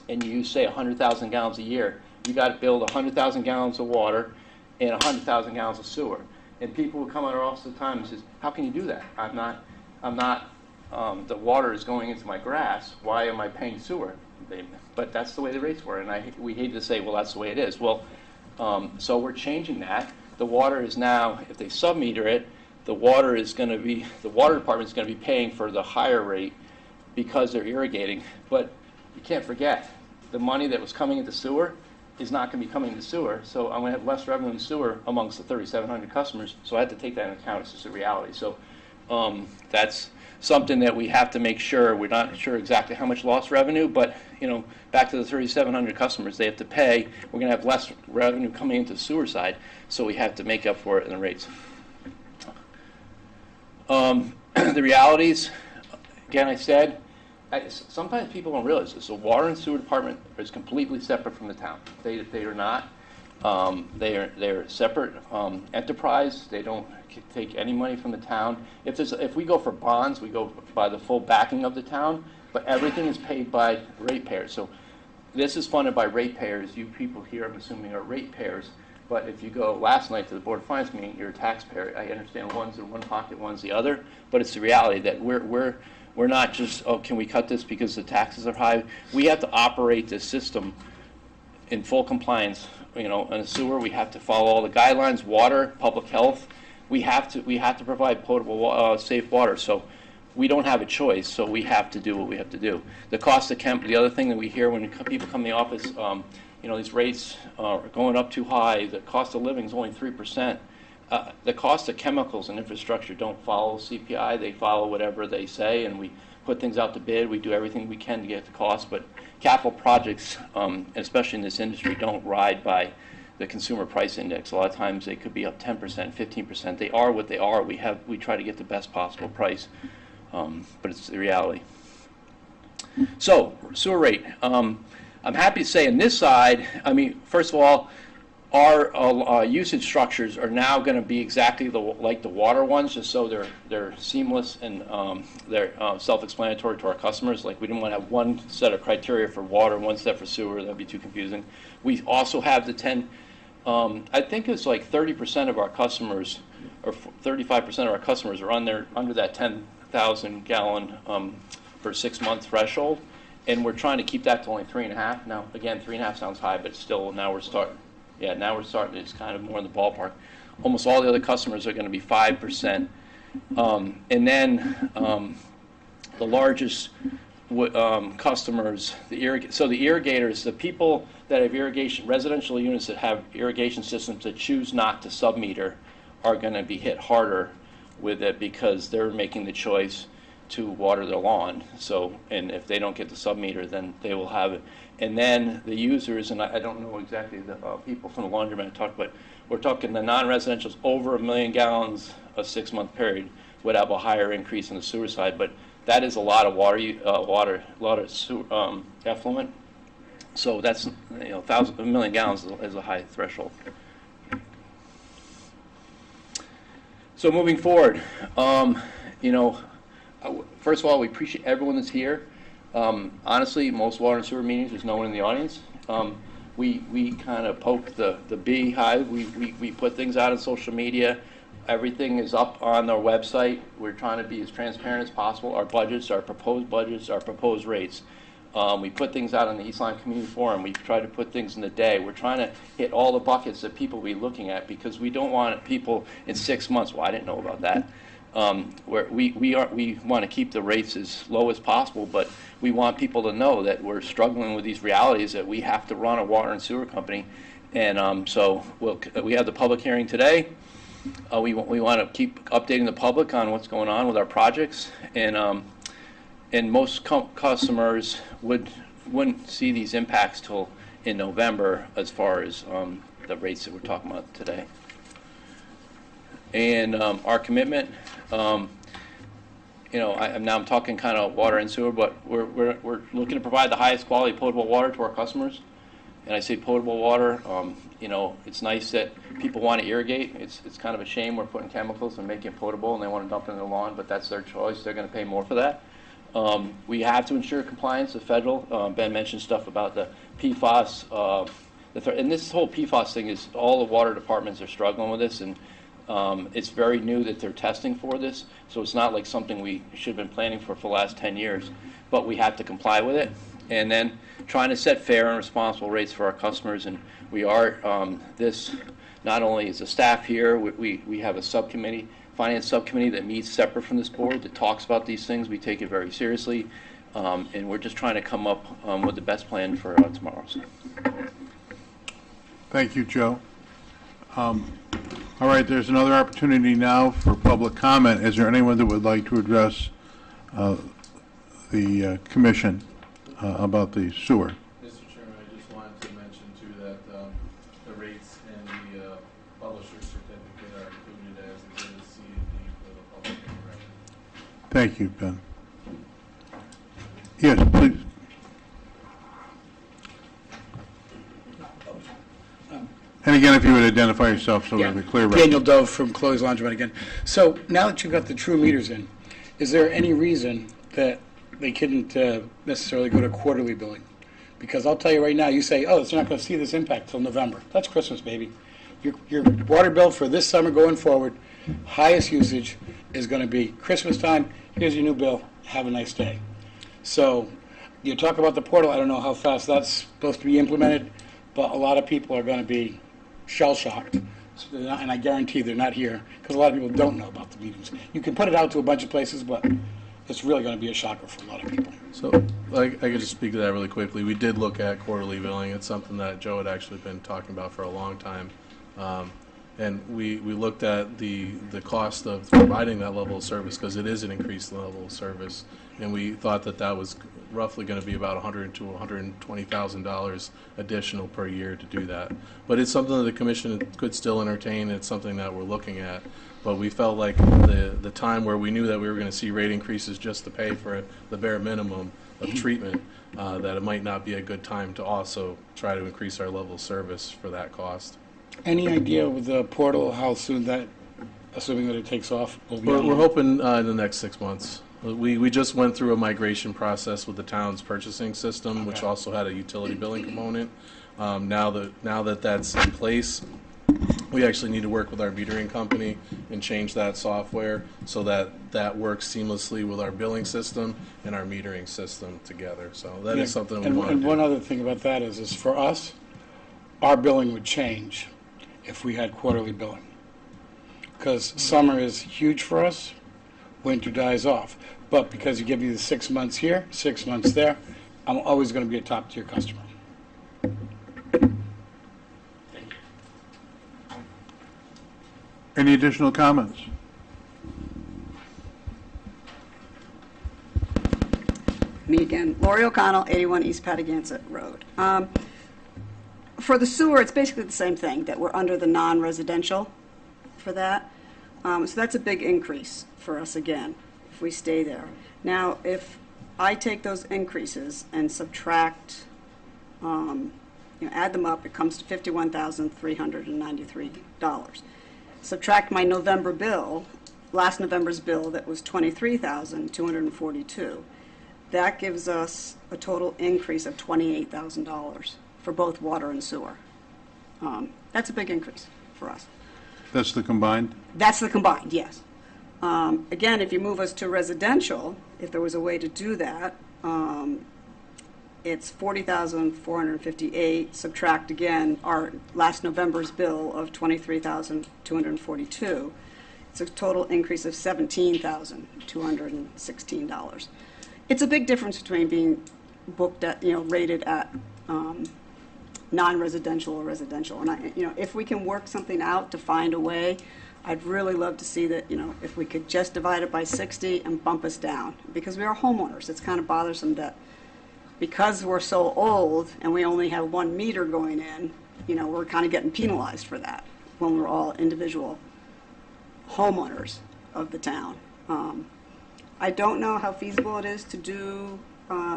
and you use, say, 100,000 gallons a year, you got to build 100,000 gallons of water and 100,000 gallons of sewer. And people will come at our office all the time and says, how can you do that? The water is going into my grass. Why am I paying sewer? But that's the way the rates were. And we hate to say, well, that's the way it is. Well, so we're changing that. The water is now, if they sub-meter it, the water department is going to be paying for the higher rate because they're irrigating. But you can't forget, the money that was coming into sewer is not going to be coming into sewer. So I'm going to have less revenue in sewer amongst the 3,700 customers. So I have to take that into account. It's just a reality. So that's something that we have to make sure. We're not sure exactly how much lost revenue, but back to the 3,700 customers, they have to pay. We're going to have less revenue coming into the sewer side, so we have to make up for it in the rates. The realities, again, I said, sometimes people don't realize this. The water and sewer department is completely separate from the town. They are not. They're separate enterprise. They don't take any money from the town. If we go for bonds, we go by the full backing of the town, but everything is paid by ratepayers. So this is funded by ratepayers. You people here, I'm assuming, are ratepayers. But if you go last night to the Board of Finance meeting, you're a taxpayer. I understand one's in one pocket, one's the other, but it's the reality that we're not just, oh, can we cut this because the taxes are high? We have to operate this system in full compliance. In a sewer, we have to follow all the guidelines, water, public health. We have to provide potable, safe water. So we don't have a choice. So we have to do what we have to do. The cost of the other thing that we hear when people come to the office, these rates are going up too high. The cost of living is only 3%. The cost of chemicals and infrastructure don't follow CPI. They follow whatever they say, and we put things out to bid. We do everything we can to get the cost, but capital projects, especially in this industry, don't ride by the consumer price index. A lot of times they could be up 10%, 15%. They are what they are. We try to get the best possible price, but it's the reality. So, sewer rate. I'm happy to say on this side, first of all, our usage structures are now going to be exactly like the water ones, just so they're seamless and they're self-explanatory to our customers. Like, we didn't want to have one set of criteria for water, one set for sewer. That would be too confusing. We also have the 10. I think it's like 30% of our customers, or 35% of our customers, are under that 10,000 gallon per 6 month threshold, and we're trying to keep that to only 3.5. Now, again, 3.5 sounds high, but still, now we're starting. It's kind of more in the ballpark. Almost all the other customers are going to be 5%. And then the largest customers, the irrigators, the people that have residential units that have irrigation systems that choose not to sub-meter are going to be hit harder with it because they're making the choice. to water their lawn. So, and if they don't get the sub-meter, then they will have it. And then the users, and I don't know exactly the people from the laundromat talk, but we're talking the non-residential's over 1 million gallons a 6-month period would have a higher increase on the sewer side. But that is a lot of water, a lot of sewer, effluent. So that's, 1 million gallons is a high threshold. So moving forward, first of all, we appreciate everyone that's here. Honestly, most water and sewer meetings, there's no one in the audience. We kind of poke the beehive. We put things out on social media. Everything is up on our website. We're trying to be as transparent as possible. Our budgets, our proposed rates. We put things out on the East Lyme Community Forum. We try to put things in the day. We're trying to hit all the buckets that people will be looking at, because we don't want people in 6 months, well, I didn't know about that. We want to keep the rates as low as possible, but we want people to know that we're struggling with these realities, that we have to run a water and sewer company. And so we have the public hearing today. We want to keep updating the public on what's going on with our projects. And most customers wouldn't see these impacts till in November, as far as the rates that we're talking about today. And our commitment, now I'm talking kind of water and sewer, but we're looking to provide the highest quality potable water to our customers. And I say potable water, it's nice that people want to irrigate. It's kind of a shame we're putting chemicals and making it potable, and they want to dump it in their lawn, but that's their choice. They're going to pay more for that. We have to ensure compliance with federal. Ben mentioned stuff about the PFAS. And this whole PFAS thing is, all the water departments are struggling with this, and it's very new that they're testing for this. So it's not like something we should have been planning for the last 10 years, but we have to comply with it. And then trying to set fair and responsible rates for our customers. And we are, this not only is the staff here, we have a subcommittee, finance subcommittee, that meets separate from this board, that talks about these things. We take it very seriously, and we're just trying to come up with the best plan for tomorrow. So. Thank you, Joe. All right, there's another opportunity now for public comment. Is there anyone that would like to address the commission about the sewer? Mr. Chairman, I just wanted to mention too that the rates and the publisher's certificate are included as Exhibit C and D for the public record. Thank you, Ben. Yes, please. And again, if you would identify yourself so we have a clear record. Daniel Dove from Chloe's Laundromat again. So now that you've got the true meters in, is there any reason that they couldn't necessarily go to quarterly billing? Because I'll tell you right now, you say, oh, it's not going to see this impact till November. That's Christmas, baby. Your water bill for this summer going forward, highest usage is going to be Christmas time. Here's your new bill. Have a nice day. So you talk about the portal. I don't know how fast that's supposed to be implemented, but a lot of people are going to be shell-shocked. So and I guarantee they're not here, because a lot of people don't know about the meetings. You can put it out to a bunch of places, but it's really going to be a shocker for a lot of people. So I could just speak to that really quickly. We did look at quarterly billing. It's something that Joe had actually been talking about for a long time. And we looked at the cost of providing that level of service, because it is an increased level of service. And we thought that was roughly going to be about $100,000 to $120,000 additional per year to do that. But it's something that the commission could still entertain. It's something that we're looking at. But we felt like the time where we knew that we were going to see rate increases just to pay for the bare minimum of treatment, that it might not be a good time to also try to increase our level of service for that cost. Any idea with the portal how soon that, assuming that it takes off, will be We're online? hoping in the next 6 months. We just went through a migration process with the town's purchasing system, which also had a utility billing component. Now that that's in place, we actually need to work with our metering company and change that software so that works seamlessly with our billing system and our metering system together. So that is something we want to And do. one other thing about that is for us, our billing would change if we had quarterly billing. Because summer is huge for us, winter dies off. But because you give me the 6 months here, 6 months there, I'm always going to be a top-tier customer. Any additional comments? Me again. Lori O'Connell, 81 East Patagonia Road. For the sewer, it's basically the same thing, that we're under the non-residential for that. So that's a big increase for us again, if we stay there. Now, if I take those increases and subtract, add them up, it comes to $51,393. Subtract my November bill, last November's bill, that was $23,242. That gives us a total increase of $28,000 for both water and sewer. That's a big increase for us. That's the combined? That's the combined, yes. Again, if you move us to residential, if there was a way to do that, it's $40,458. Subtract again our last November's bill of $23,242. It's a total increase of $17,216. It's a big difference between being booked at, rated at non-residential or residential. And if we can work something out to find a way, I'd really love to see that, if we could just divide it by 60 and bump us down. Because we are homeowners, it's kind of bothersome that because we're so old and we only have 1 meter going in, we're kind of getting penalized for that when we're all individual homeowners of the town. I don't know how feasible it is to do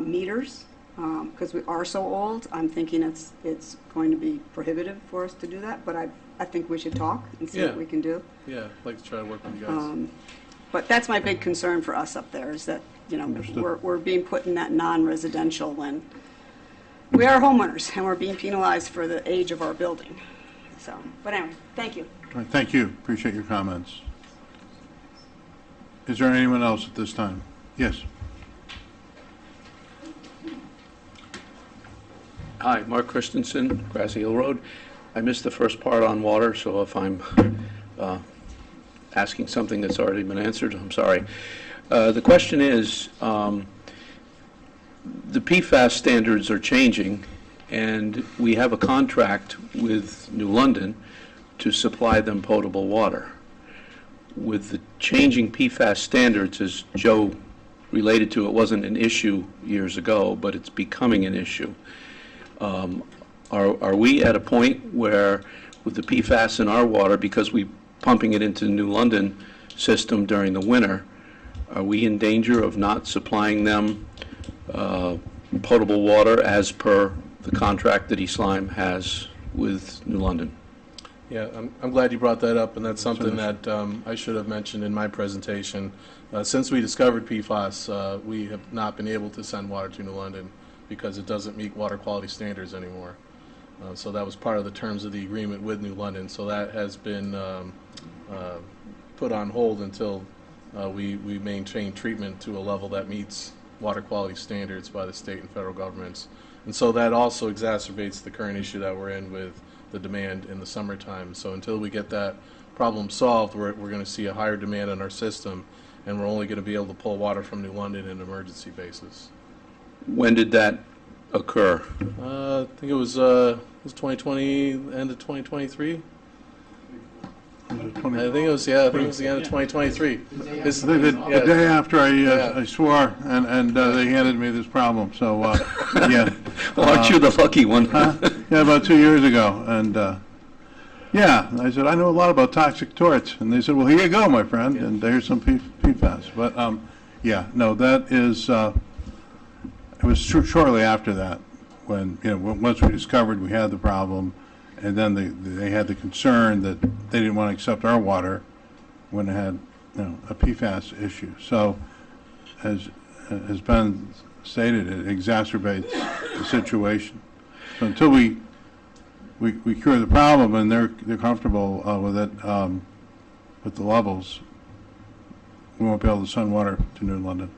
meters because we are so old. I'm thinking it's going to be prohibitive for us to do that, but I think we should talk and see what we can do. Yeah, I'd like to try to work with you guys. But that's my big concern for us up there is that, we're being put in that non-residential when we are homeowners and we're being penalized for the age of our building. So, but anyway, thank you. All right, thank you. Appreciate your comments. Is there anyone else at this time? Yes. Hi, Mark Christensen, Grassy Hill Road. I missed the first part on water, so if I'm asking something that's already been answered, I'm sorry. The question is, the PFAS standards are changing, and we have a contract with New London to supply them potable water. With the changing PFAS standards, as Joe related to, it wasn't an issue years ago, but it's becoming an issue. Are we at a point where, with the PFAS in our water, because we're pumping it into the New London system during the winter, are we in danger of not supplying them potable water as per the contract that East Lyme has with New London? Yeah, I'm glad you brought that up, and that's something that I should have mentioned in my presentation. Since we discovered PFAS, we have not been able to send water to New London because it doesn't meet water quality standards anymore. So that was part of the terms of the agreement with New London. So that has been put on hold until we maintain treatment to a level that meets water quality standards by the state and federal governments. And so that also exacerbates the current issue that we're in with the demand in the summertime. So until we get that problem solved, we're going to see a higher demand in our system, and we're only going to be able to pull water from New London on an emergency basis. When did that occur? I think it was 2020, end of 2023. I think it was the end of 2023. The day after I swore, and they handed me this problem, so, yeah. Well, aren't you the lucky one? Yeah, about 2 years ago, and, yeah, I said, I know a lot about toxic torts, and they said, well, here you go, my friend, and there's some PFAS. But, yeah, no, that is, it was shortly after that, when, once we discovered we had the problem, and then they had the concern that they didn't want to accept our water when it had, a PFAS issue. So, as has been stated, it exacerbates the situation. So until we cure the problem and they're comfortable with it, with the levels, we won't be able to send water to New London.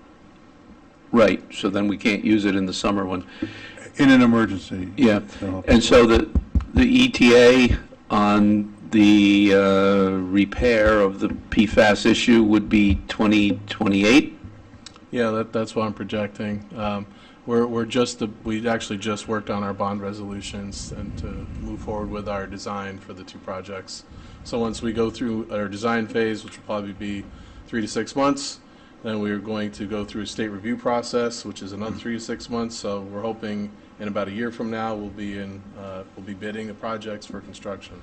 Right, so then we can't use it in the summer when... In an emergency. Yeah, and so the ETA on the repair of the PFAS issue would be 2028? Yeah, that's what I'm projecting. We actually just worked on our bond resolutions and to move forward with our design for the two projects. So once we go through our design phase, which will probably be 3 to 6 months, Then we're going to go through a state review process, which is another 3 to 6 months. So we're hoping in about a year from now we'll be bidding the projects for construction.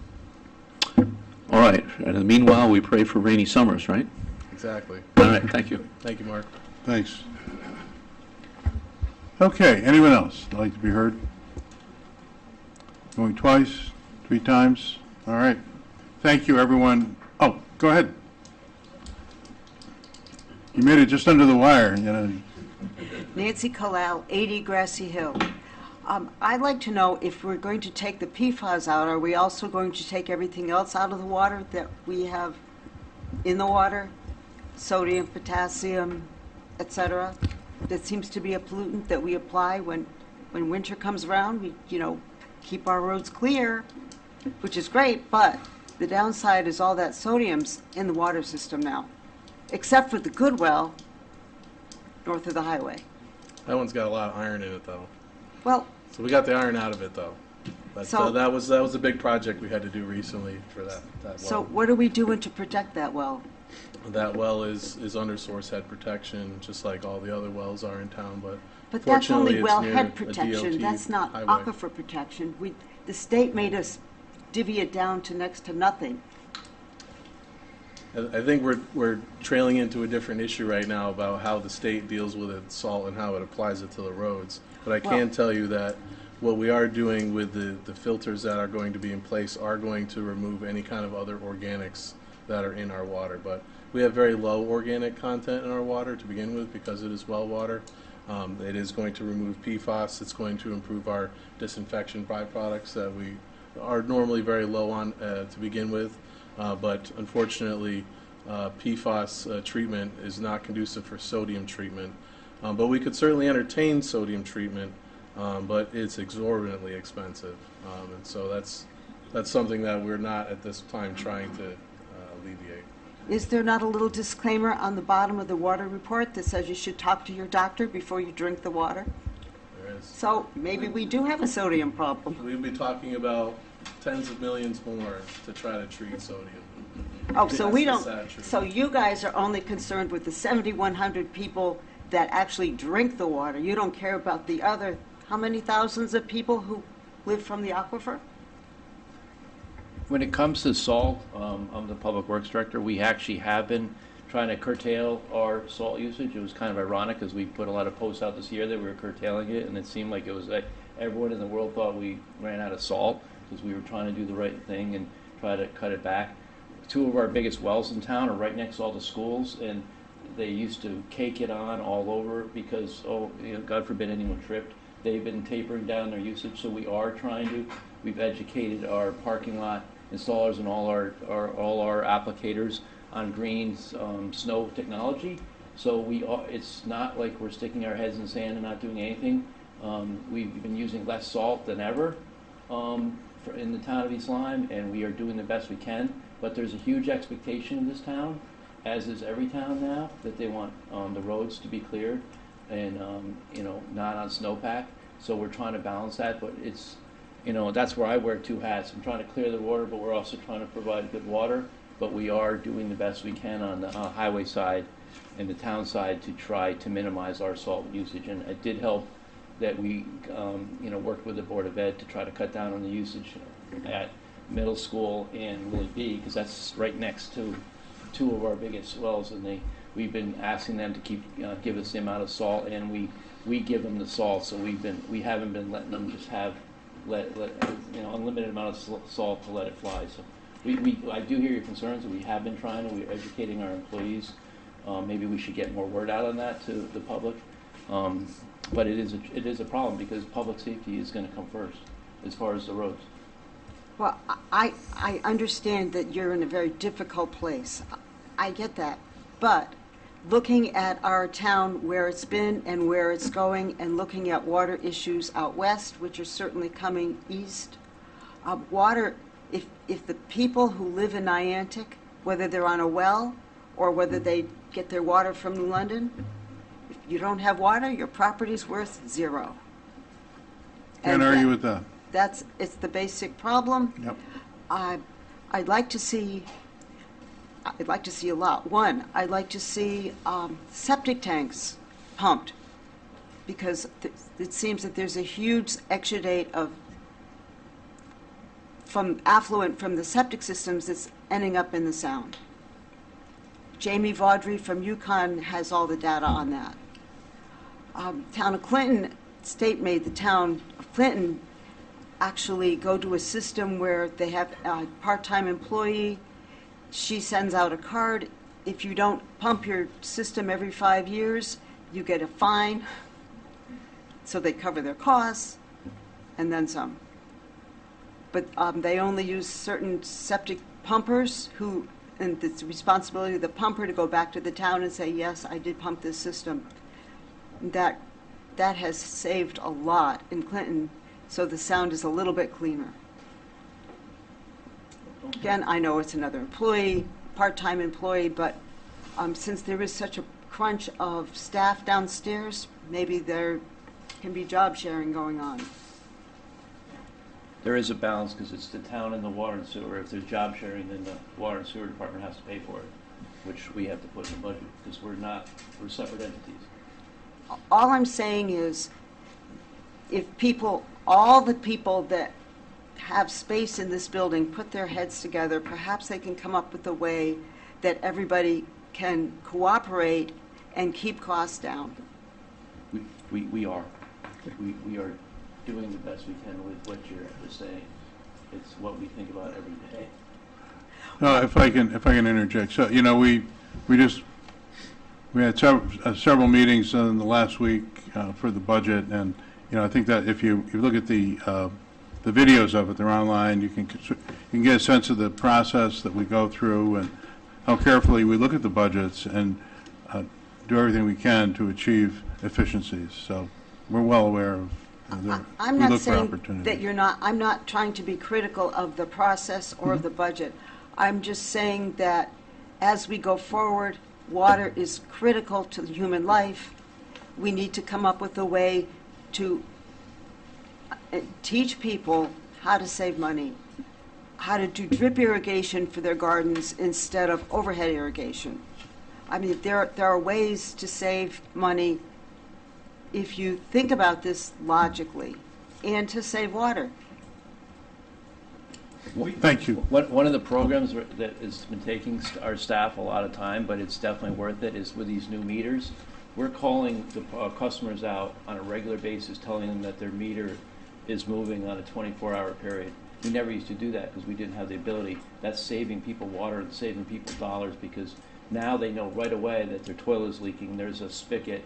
All right. And in the meanwhile, we pray for rainy summers, right? Exactly. All right. Thank you. Thank you, Mark. Thanks. Okay, anyone else that'd like to be heard? Going twice, 3 times? All right. Thank you, everyone. Oh, go ahead. You made it just under the wire, you know. Nancy Kalal, 80 Grassy Hill. I'd like to know if we're going to take the PFAS out, are we also going to take everything else out of the water that we have in the water? Sodium, potassium, etc. That seems to be a pollutant that we apply when winter comes around. We, keep our roads clear, which is great, but the downside is all that sodium's in the water system now, except for the Goodwell north of the highway. That one's got a lot of iron in it, though. Well, So we got the iron out of it, though. But So- that was a big project we had to do recently for that well. so what are we doing to protect that well? That well is under source head protection, just like all the other wells are in town, but But that's fortunately only it's near wellhead a protection, DOT that's not highway. aquifer protection. The state made us divvy it down to next to nothing. I think we're trailing into a different issue right now about how the state deals with its salt and how it applies it to the roads. But I can tell you that what we are doing with the filters that are going to be in place are going to remove any kind of other organics that are in our water. But we have very low organic content in our water to begin with because it is well water. It is going to remove PFAS. It's going to improve our disinfection byproducts that we are normally very low on to begin with. But unfortunately, PFAS treatment is not conducive for sodium treatment. But we could certainly entertain sodium treatment, but it's exorbitantly expensive. And so that's something that we're not at this time trying to alleviate. Is there not a little disclaimer on the bottom of the water report that says you should talk to your doctor before you drink the water? There is. So maybe we do have a sodium problem. We'll be talking about tens of millions more to try to treat sodium. Oh, so we That's the don't, sad truth. so you guys are only concerned with the 7,100 people that actually drink the water. You don't care about the other, how many thousands of people who live from the aquifer? When it comes to salt, I'm the Public Works Director. We actually have been trying to curtail our salt usage. It was kind of ironic because we put a lot of posts out this year that we were curtailing it, and it seemed like it was like everyone in the world thought we ran out of salt because we were trying to do the right thing and try to cut it back. 2 of our biggest wells in town are right next to all the schools, and they used to cake it on all over because, God forbid anyone tripped. They've been tapering down their usage, so we are trying to. We've educated our parking lot installers and all our applicators on green snow technology. So it's not like we're sticking our heads in the sand and not doing anything. We've been using less salt than ever in the town of East Lyme, and we are doing the best we can. But there's a huge expectation in this town, as is every town now, that they want the roads to be cleared and not on snowpack. So we're trying to balance that, but it's that's where I wear 2 hats. I'm trying to clear the water, but we're also trying to provide good water. But we are doing the best we can on the highway side and the town side to try to minimize our salt usage. And it did help that we worked with the Board of Ed to try to cut down on the usage at middle school and Willie B, because that's right next to 2 of our biggest wells, and we've been asking them to give us the amount of salt, and we give them the salt. So we haven't been letting them just have unlimited amount of salt to let it fly. So I do hear your concerns, and we have been trying, and we're educating our employees. Maybe we should get more word out on that to the public. But it is a problem because public safety is going to come first as far as the roads. Well, I understand that you're in a very difficult place. I get that. But looking at our town, where it's been and where it's going, and looking at water issues out west, which are certainly coming east, water, if the people who live in Niantic, whether they're on a well or whether they get their water from New London, if you don't have water, your property's worth 0. Can't argue with that. It's the basic problem. Yep. I'd like to see I'd like to see a lot. One, I'd like to see septic tanks pumped, because it seems that there's a huge exudate from affluent from the septic systems that's ending up in the Sound. Jamie Vaudry from Yukon has all the data on that. Town of Clinton, state made the town of Clinton actually go to a system where they have a part-time employee. She sends out a card. If you don't pump your system every 5 years, you get a fine. So they cover their costs and then some. But they only use certain septic pumpers who, and it's the responsibility of the pumper to go back to the town and say, yes, I did pump this system. That has saved a lot in Clinton, so the Sound is a little bit cleaner. Again, I know it's another employee, part-time employee, but since there is such a crunch of staff downstairs, maybe there can be job sharing going on. There is a balance because it's the town and the water and sewer. If there's job sharing, then the water and sewer department has to pay for it, which we have to put in the budget because we're separate entities. All I'm saying is, if all the people that have space in this building put their heads together, perhaps they can come up with a way that everybody can cooperate and keep costs down. We are. We are doing the best we can with what you're saying. It's what we think about every day. If I can interject. So, we had several meetings in the last week for the budget, and I think that if you look at the videos of it, they're online. You can get a sense of the process that we go through and how carefully we look at the budgets and do everything we can to achieve efficiencies. So we're well aware of. I'm we not look for saying opportunities. that you're not. I'm not trying to be critical of the process or of the budget. I'm just saying that as we go forward, water is critical to human life. We need to come up with a way to teach people how to save money, how to do drip irrigation for their gardens instead of overhead irrigation. I mean, there are ways to save money if you think about this logically, and to save water. Thank you. One of the programs that has been taking our staff a lot of time, but it's definitely worth it, is with these new meters. We're calling the customers out on a regular basis, telling them that their meter is moving on a 24-hour period. We never used to do that because we didn't have the ability. That's saving people water and saving people dollars, because now they know right away that their toilet is leaking. There's a spigot.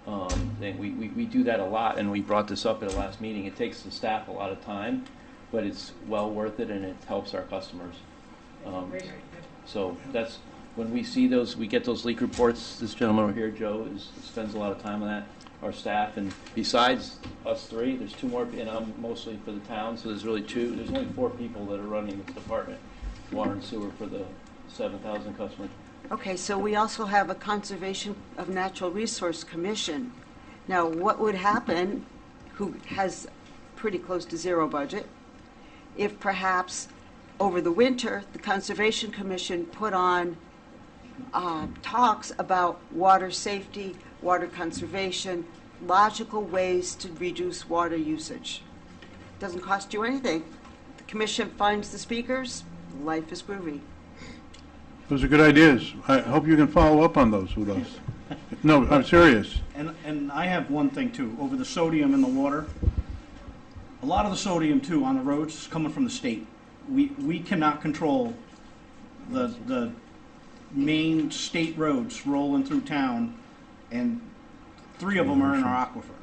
We do that a lot, and we brought this up at the last meeting. It takes the staff a lot of time, but it's well worth it, and it helps our customers. So that's when we see those, we get those leak reports. This gentleman over here, Joe, spends a lot of time on that. Our staff, and besides us three, there's two more, and I'm mostly for the town, so there's really two. There's only 4 people that are running this department, water and sewer, for the 7,000 customers. Okay, so we also have a Conservation of Natural Resource Commission. Now, what would happen, who has pretty close to zero budget, if perhaps over the winter, the Conservation Commission put on talks about water safety, water conservation, logical ways to reduce water usage. Doesn't cost you anything. The commission finds the speakers, life is groovy. Those are good ideas. I hope you can follow up on those with us. No, I'm serious. And I have one thing too, over the sodium in the water. A lot of the sodium too on the roads is coming from the state. We cannot control the main state roads rolling through town, and 3 of them are in our aquifer.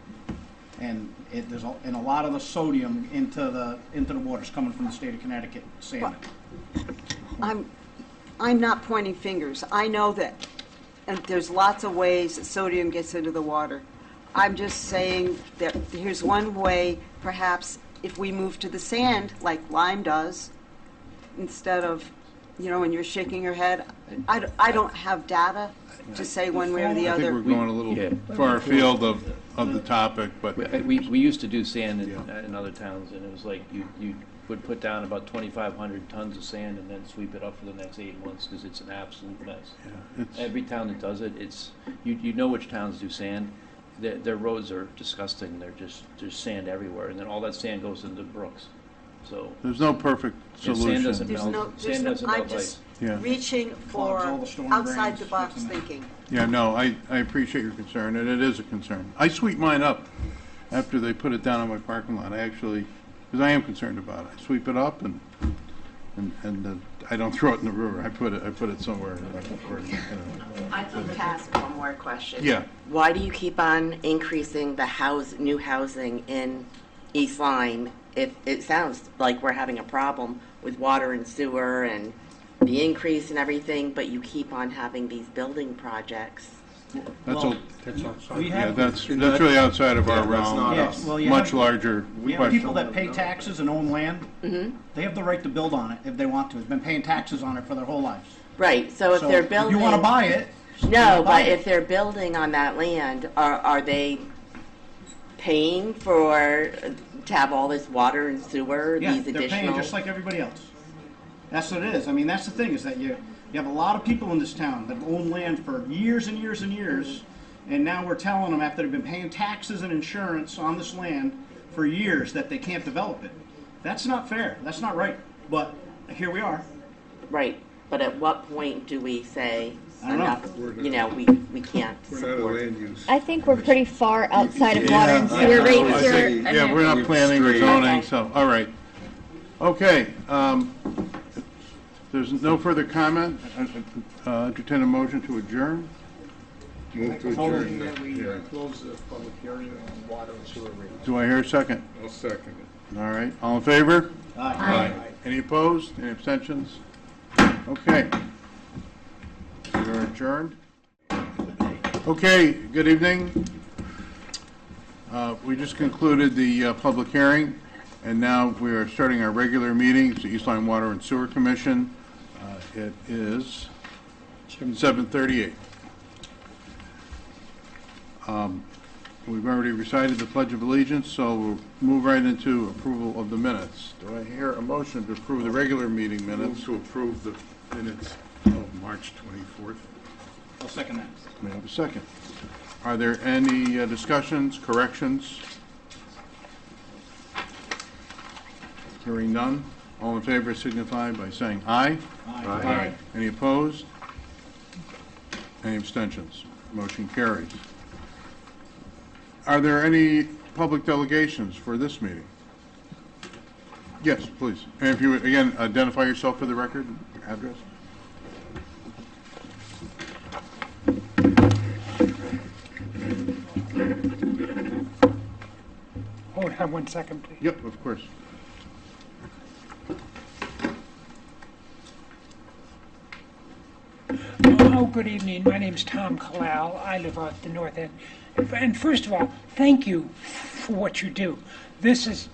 And there's a lot of the sodium into the waters coming from the state of Connecticut salmon. I'm not pointing fingers. I know that, and there's lots of ways that sodium gets into the water. I'm just saying that here's one way, perhaps, if we move to the sand, like Lyme does, instead of, when you're shaking your head. I don't have data to say one way or the I think other. we're going a little far afield of the topic, but We used to do sand in other towns, and it was like you would put down about 2,500 tons of sand and then sweep it up for the next 8 months because it's an absolute mess. Yeah, it's, Every town that does it, you know which towns do sand. Their roads are disgusting. There's sand everywhere, and then all that sand goes into brooks. So there's no perfect yeah, sand doesn't solution. melt. Sand doesn't melt I'm just ice. Yeah. reaching for Clogs all the storm outside drains, the box fixing it. thinking. Yeah, no, I appreciate your concern, and it is a concern. I sweep mine up after they put it down in my parking lot. I actually, because I am concerned about it. I sweep it up and I don't throw it in the river. I put it somewhere. Where, you know. I can ask one more question. Yeah. Why do you keep on increasing the new housing in East Lyme if it sounds like we're having a problem with water and sewer and the increase and everything, but you keep on having these building projects? That's Well, all. we Yeah, have, that's really outside of our Yeah, that's realm. not yes, well, you Much have, larger we have question. people that pay taxes and own land. They have the right to build on it if they want to. They've been paying taxes on it for their whole lives. Right, so if they're If building... you want to buy it, No, buy but it. if they're building on that land, are they paying for, to have all this water and sewer, yeah, these they're paying additional? just like everybody else. That's what it is. I mean, that's the thing, is that you have a lot of people in this town that own land for years and years and years, and now we're telling them after they've been paying taxes and insurance on this land for years that they can't develop it. That's not fair. That's not right. But here we are. Right, but at what point do we say I don't know. enough, you know, we can't We're not a support? land use. I think we're pretty far outside of water and sewer rates I here. think- Yeah, we're not planning or Straight. zoning, Okay. so, all right. Okay, if there's no further comment, entertain a motion to adjourn. Move to Hold adjourn. on. Yeah, Close the public hearing on water and sewer rates. Do I hear a second? I'll second it. All right, all in favor? Aye. Any opposed? Any abstentions? Okay. We're adjourned. Okay, good evening. We just concluded the public hearing, and now we are starting our regular meeting. It's the East Lyme Water and Sewer Commission. It is 7:38. We've already recited the Pledge of Allegiance, so we'll move right into approval of the minutes. Do I hear a motion to approve the regular meeting minutes? Move to approve the minutes of March 24th. I'll second that. May I have a second? Are there any discussions, corrections? Hearing none. All in favor signify by saying aye. Aye. Any opposed? Any abstentions? Motion carries. Are there any public delegations for this meeting? Yes, please. And if you would, again, identify yourself for the record, your address. Hold on 1 second, please. Yep, of course. Oh, good evening. My name's Tom Kalal. I live out the north end. And first of all, thank you for what you do. This is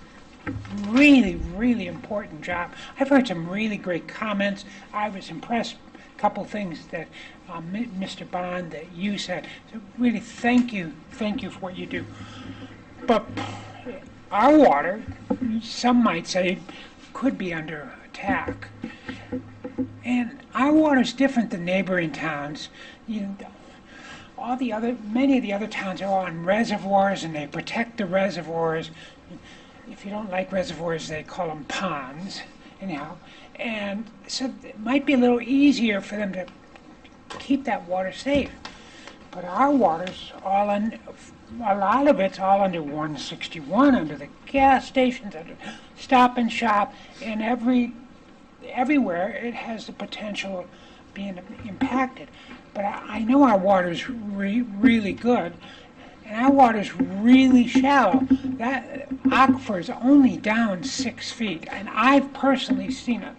really, really important job. I've heard some really great comments. I was impressed. A couple things that Mr. Bond, that you said. So really, thank you for what you do. But our water, some might say, could be under attack. And our water is different than neighboring towns. Many of the other towns are on reservoirs, and they protect the reservoirs. If you don't like reservoirs, they call them ponds, anyhow. And so it might be a little easier for them to keep that water safe. But our water's all a lot of it's all under 161, under the gas stations, under Stop and Shop, and everywhere it has the potential of being impacted. But I know our water's really good, and our water's really shallow. That aquifer is only down 6 feet, and I've personally seen it.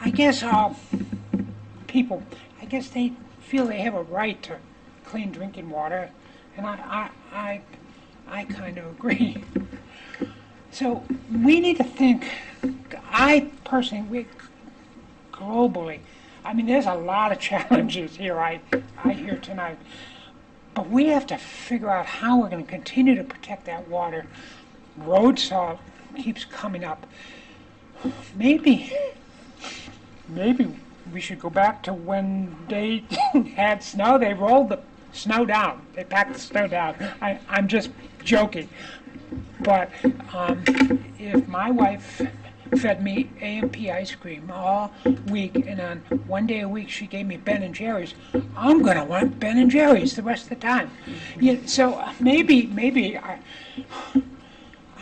I guess people, I guess they feel they have a right to clean drinking water, and I kind of agree. So we need to think, I personally, globally, I mean, there's a lot of challenges here I hear tonight, but we have to figure out how we're going to continue to protect that water road salt keeps coming up. Maybe we should go back to when they had snow. They rolled the snow down. They packed the snow down. I'm just joking. But if my wife fed me A&P ice cream all week, and on one day a week she gave me Ben and Jerry's, I'm gonna want Ben and Jerry's the rest of the time. Yeah, so maybe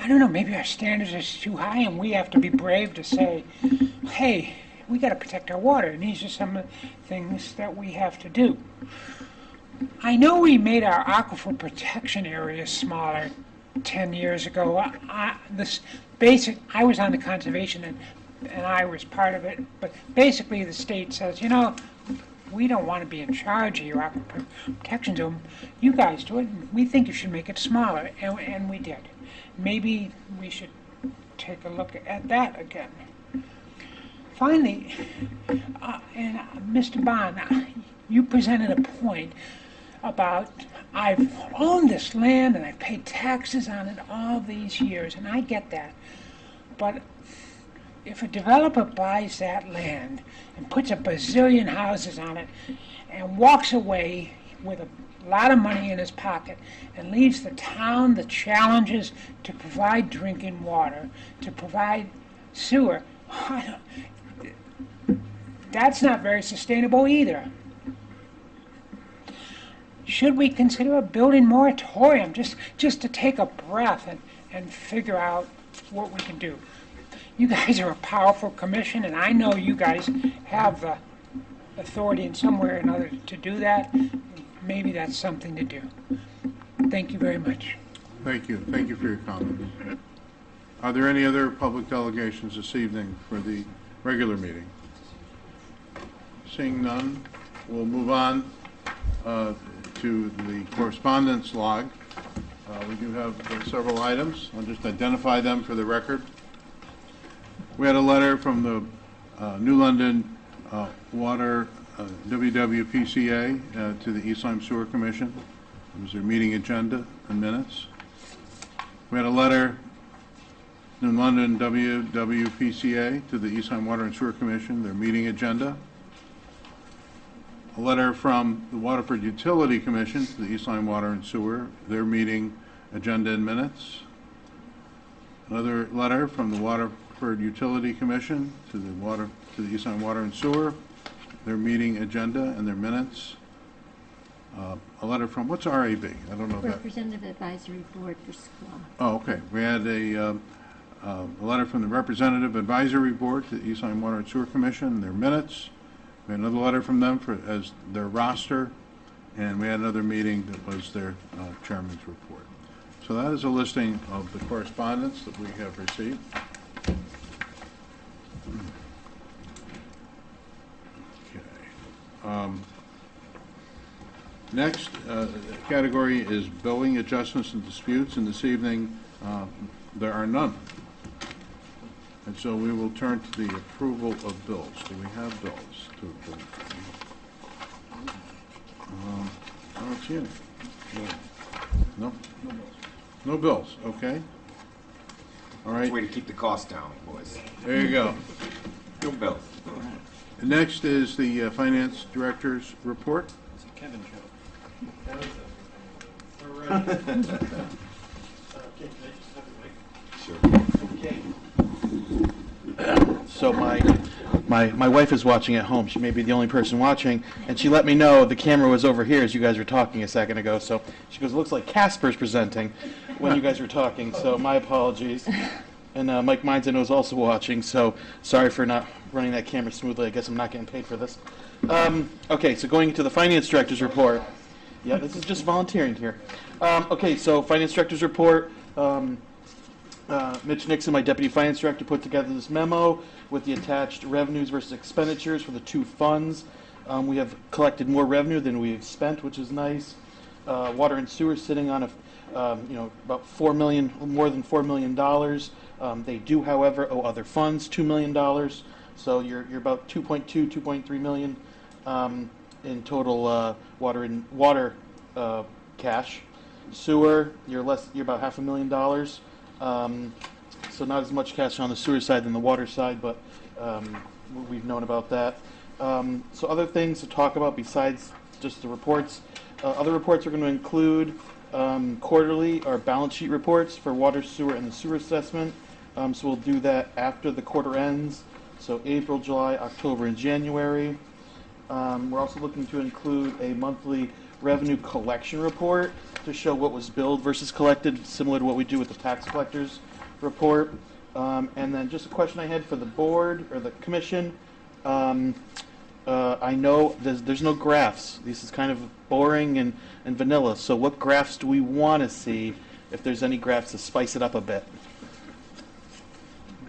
I don't know. Maybe our standards are too high, and we have to be brave to say, hey, we got to protect our water, and these are some of the things that we have to do. I know we made our aquifer protection area smaller 10 years ago. I was on the conservation, and I was part of it, but basically the state says, we don't want to be in charge of your aquifer protection zone. You guys do it, and we think you should make it smaller, and we did. Maybe we should take a look at that again. Finally, and Mr. Bond, you presented a point about I've owned this land and I've paid taxes on it all these years, and I get that. But if a developer buys that land and puts a bazillion houses on it and walks away with a lot of money in his pocket and leaves the town the challenges to provide drinking water, to provide sewer, that's not very sustainable either. Should we consider a building moratorium just to take a breath and figure out what we can do? You guys are a powerful commission, and I know you guys have the authority in some way or another to do that. Maybe that's something to do. Thank you very much. Thank you. Thank you for your comments. Are there any other public delegations this evening for the regular meeting? Seeing none, we'll move on to the correspondence log. We do have several items. I'll just identify them for the record. We had a letter from the New London Water WWPCA to the East Lyme Sewer Commission. It was their meeting agenda and minutes. We had a letter, New London WWPCA to the East Lyme Water and Sewer Commission, their meeting agenda. A letter from the Waterford Utility Commission to the East Lyme Water and Sewer, their meeting agenda and minutes. Another letter from the Waterford Utility Commission to the East Lyme Water and Sewer, their meeting agenda and their minutes. A letter from, what's RAB? I don't know that. Representative Advisory Board for SCLA. Oh, okay. We had a letter from the Representative Advisory Board to the East Lyme Water and Sewer Commission, their minutes. We had another letter from them as their roster, and we had another meeting that was their chairman's report. So that is a listing of the correspondence that we have received. Okay. Next category is billing adjustments and disputes, and this evening there are none. And so we will turn to the approval of bills. Do we have bills to approve? I don't see any. No? No bills, okay. All right. Way to keep the cost down, boys. There you go. No bills. Next is the Finance Director's report. It's a Kevin joke. So my wife is watching at home. She may be the only person watching, and she let me know the camera was over here as you guys were talking a second ago. So she goes, "It looks like Casper's presenting when you guys were talking." So my apologies. And Mike Meinzen was also watching, so sorry for not running that camera smoothly. I guess I'm not getting paid for this. Okay, so going into the Finance Director's report. Yeah, this is just volunteering here. Okay, so Finance Director's report. Mitch Nixon, my Deputy Finance Director, put together this memo with the attached revenues versus expenditures for the two funds. We have collected more revenue than we have spent, which is nice. Water and sewer sitting on about $4 million, more than $4 million. They do, however, owe other funds $2 million. So you're about 2.3 million in total water cash. Sewer, you're about $500,000. So not as much cash on the sewer side than the water side, but we've known about that. So other things to talk about besides just the reports. Other reports are going to include quarterly or balance sheet reports for water, sewer, and the sewer assessment. So we'll do that after the quarter ends. So April, July, October, and January. We're also looking to include a monthly revenue collection report to show what was billed versus collected, similar to what we do with the tax collectors report. And then just a question I had for the board or the commission. I know there's no graphs. This is kind of boring and vanilla. So what graphs do we want to see, if there's any graphs to spice it up a bit?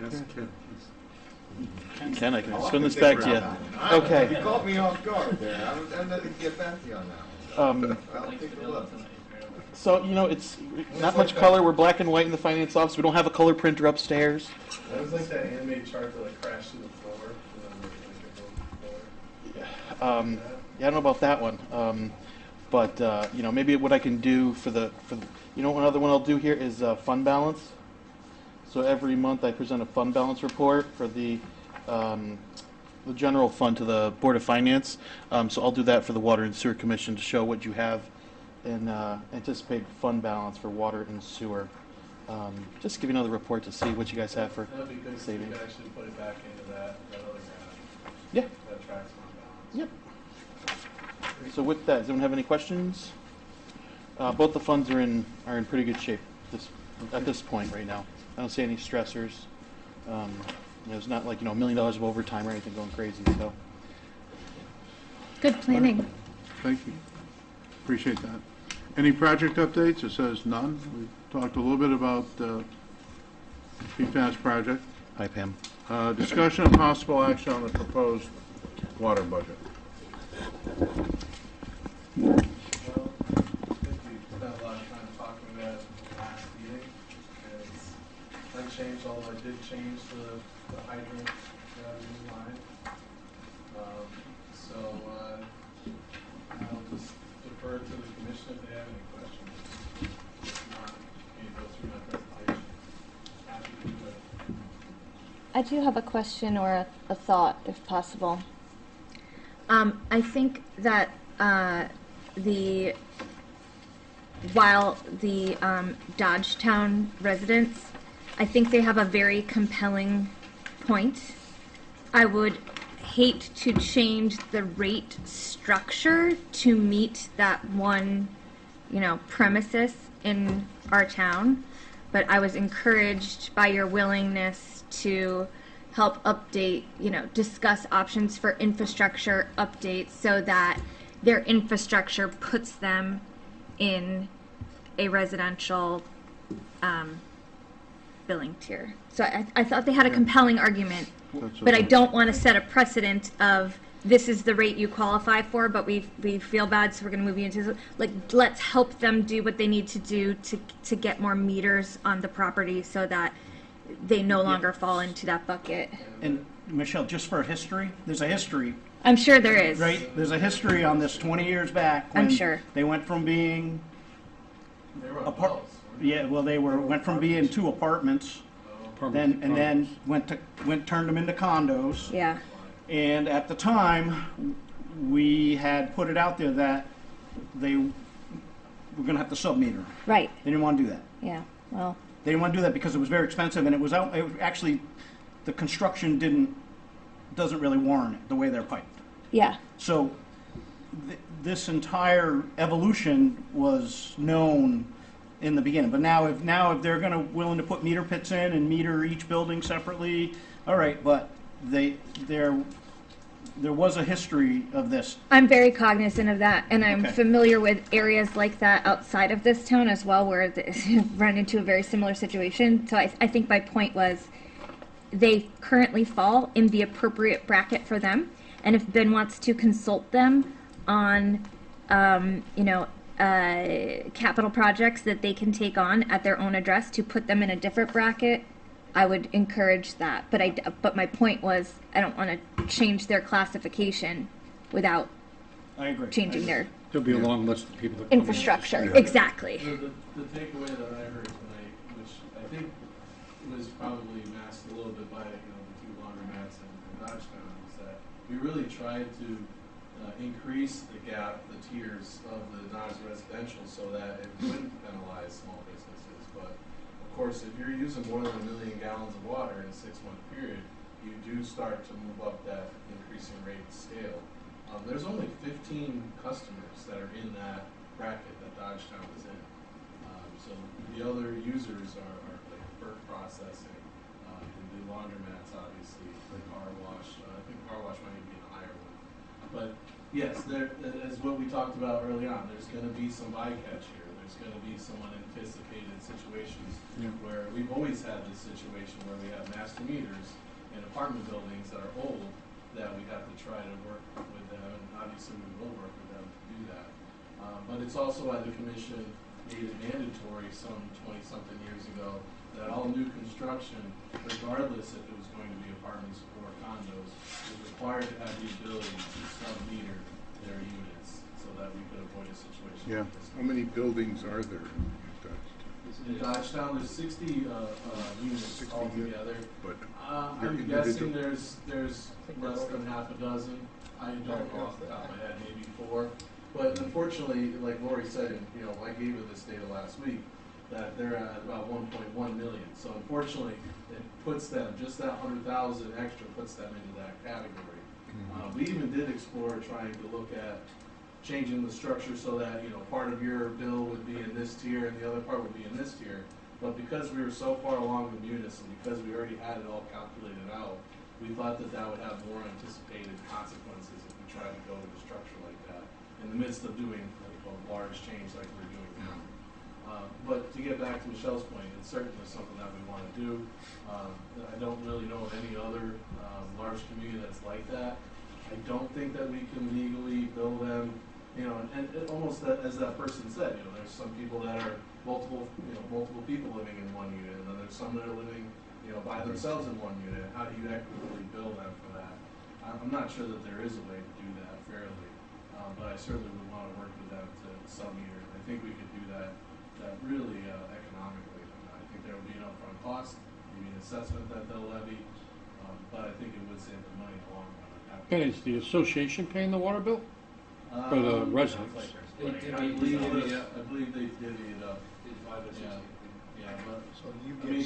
Ask Ken. Ken, I can swing this back to you. Okay. You caught me off guard there. I'm going to get back to you on that. I'll take a look. So, it's not much color. We're black and white in the finance office. We don't have a color printer upstairs. That was like that handmade chart that like crashed through the floor. Yeah, I don't know about that one. But maybe what I can do for the another one I'll do here is fund balance. So every month I present a fund balance report for the general fund to the Board of Finance. So I'll do that for the Water and Sewer Commission to show what you have in anticipated fund balance for water and sewer. Just give you another report to see what you guys have for That'd be good. savings. You could actually put it back into that other graph. Yeah. That tracks fund balance. Yep. So with that, does anyone have any questions? Both the funds are in pretty good shape at this point right now. I don't see any stressors. It's not like $1 million of overtime or anything going crazy. So Good planning. Thank you. Appreciate that. Any project updates? It says none. We talked a little bit about the PFAS project. hi, Pam. Discussion and possible action on the proposed water budget. Well, I think we spent a lot of time talking about it in the last meeting. I changed, although I did change the hydrant new line. So I'll just defer to the commission if they have any questions. If not, can you go through my presentation? Happy to do it. I do have a question or a thought, if possible. I think that while the Dodgetown residents, I think they have a very compelling point. I would hate to change the rate structure to meet that one, premises in our town, but I was encouraged by your willingness to help update, discuss options for infrastructure updates so that their infrastructure puts them in a residential billing tier. So I thought they had a compelling argument, but I don't want to set a precedent of this is the rate you qualify for, but we feel bad, so we're going to move you into let's help them do what they need to do to get more meters on the property so that they no longer fall into that bucket. And Michelle, just for history, there's a history, I'm sure there is. right? There's a history on this 20 years back. I'm when sure. They went from being, They were on bells, weren't yeah, well, went from being 2 apartments, then turned them into condos. Yeah. And at the time, we had put it out there that they were going to have to sub-meter. Right. They didn't want to do that. Yeah. Well. They didn't want to do that because it was very expensive, and it was actually, the construction doesn't really warrant it the way they're piped. Yeah. So this entire evolution was known in the beginning, but now if they're going to willing to put meter pits in and meter each building separately, all right, but there was a history of this. I'm very cognizant of that, and I'm Okay. familiar with areas like that outside of this town as well, where run into a very similar situation. So I think my point was, they currently fall in the appropriate bracket for them, and if Ben wants to consult them on, capital projects that they can take on at their own address to put them in a different bracket, I would encourage that. But my point was, I don't want to change their classification without I agree. changing their There'll be a long list of people that come in. infrastructure. Yeah. Exactly. The takeaway that I heard tonight, which I think it was probably masked a little bit by, the two laundromats in Dodgetown, is that we really tried to increase the gap, the tiers of the Dodge residential so that it wouldn't penalize small businesses. But of course, if you're using more than 1 million gallons of water in a 6-month period, you do start to move up that increasing rate scale. There's only 15 customers that are in that bracket that Dodgetown is in. So the other users are like bird processing, and the laundromats, obviously, the car wash. I think car wash might even be a higher one. But yes, there, as what we talked about early on, there's going to be some bycatch here. There's going to be some unanticipated situations where we've always had this situation where we have master meters in apartment buildings that are old that we have to try to work with them, and obviously we will work with them to do that. But it's also why the commission made it mandatory some 20-something years ago that all new construction, regardless if it was going to be apartments or condos, was required to have the ability to sub-meter their units so that we could avoid a situation like this. How many buildings are there in Dodgetown? In Dodgetown, there's 60 units altogether. But I'm guessing there's less than half a dozen. I don't know off the top of my head, maybe 4. But unfortunately, like Lori said, I gave her this data last week, that they're at about 1.1 million. So unfortunately, it puts them, just that 100,000 extra puts them into that category. We even did explore trying to look at changing the structure so that, part of your bill would be in this tier and the other part would be in this tier. But because we were so far along with Munis and because we already had it all calculated out, we thought that that would have more anticipated consequences if we tried to go with a structure like that in the midst of doing a large change like we're doing now. But to get back to Michelle's point, it's certainly something that we want to do. I don't really know of any other large community that's like that. I don't think that we can legally bill them, and almost as that person said, there's some people that are multiple people living in one unit, and then there's some that are living, by themselves in one unit. How do you equitably bill them for that? I'm not sure that there is a way to do that fairly, but I certainly would want to work with them to sub-meter. I think we could do that really economically. I think there will be an upfront cost, maybe an assessment that they'll levy, but I think it would save them money in the long run. And is the association paying the water bill? For the residents? I believe they divvy it up. Yeah, but,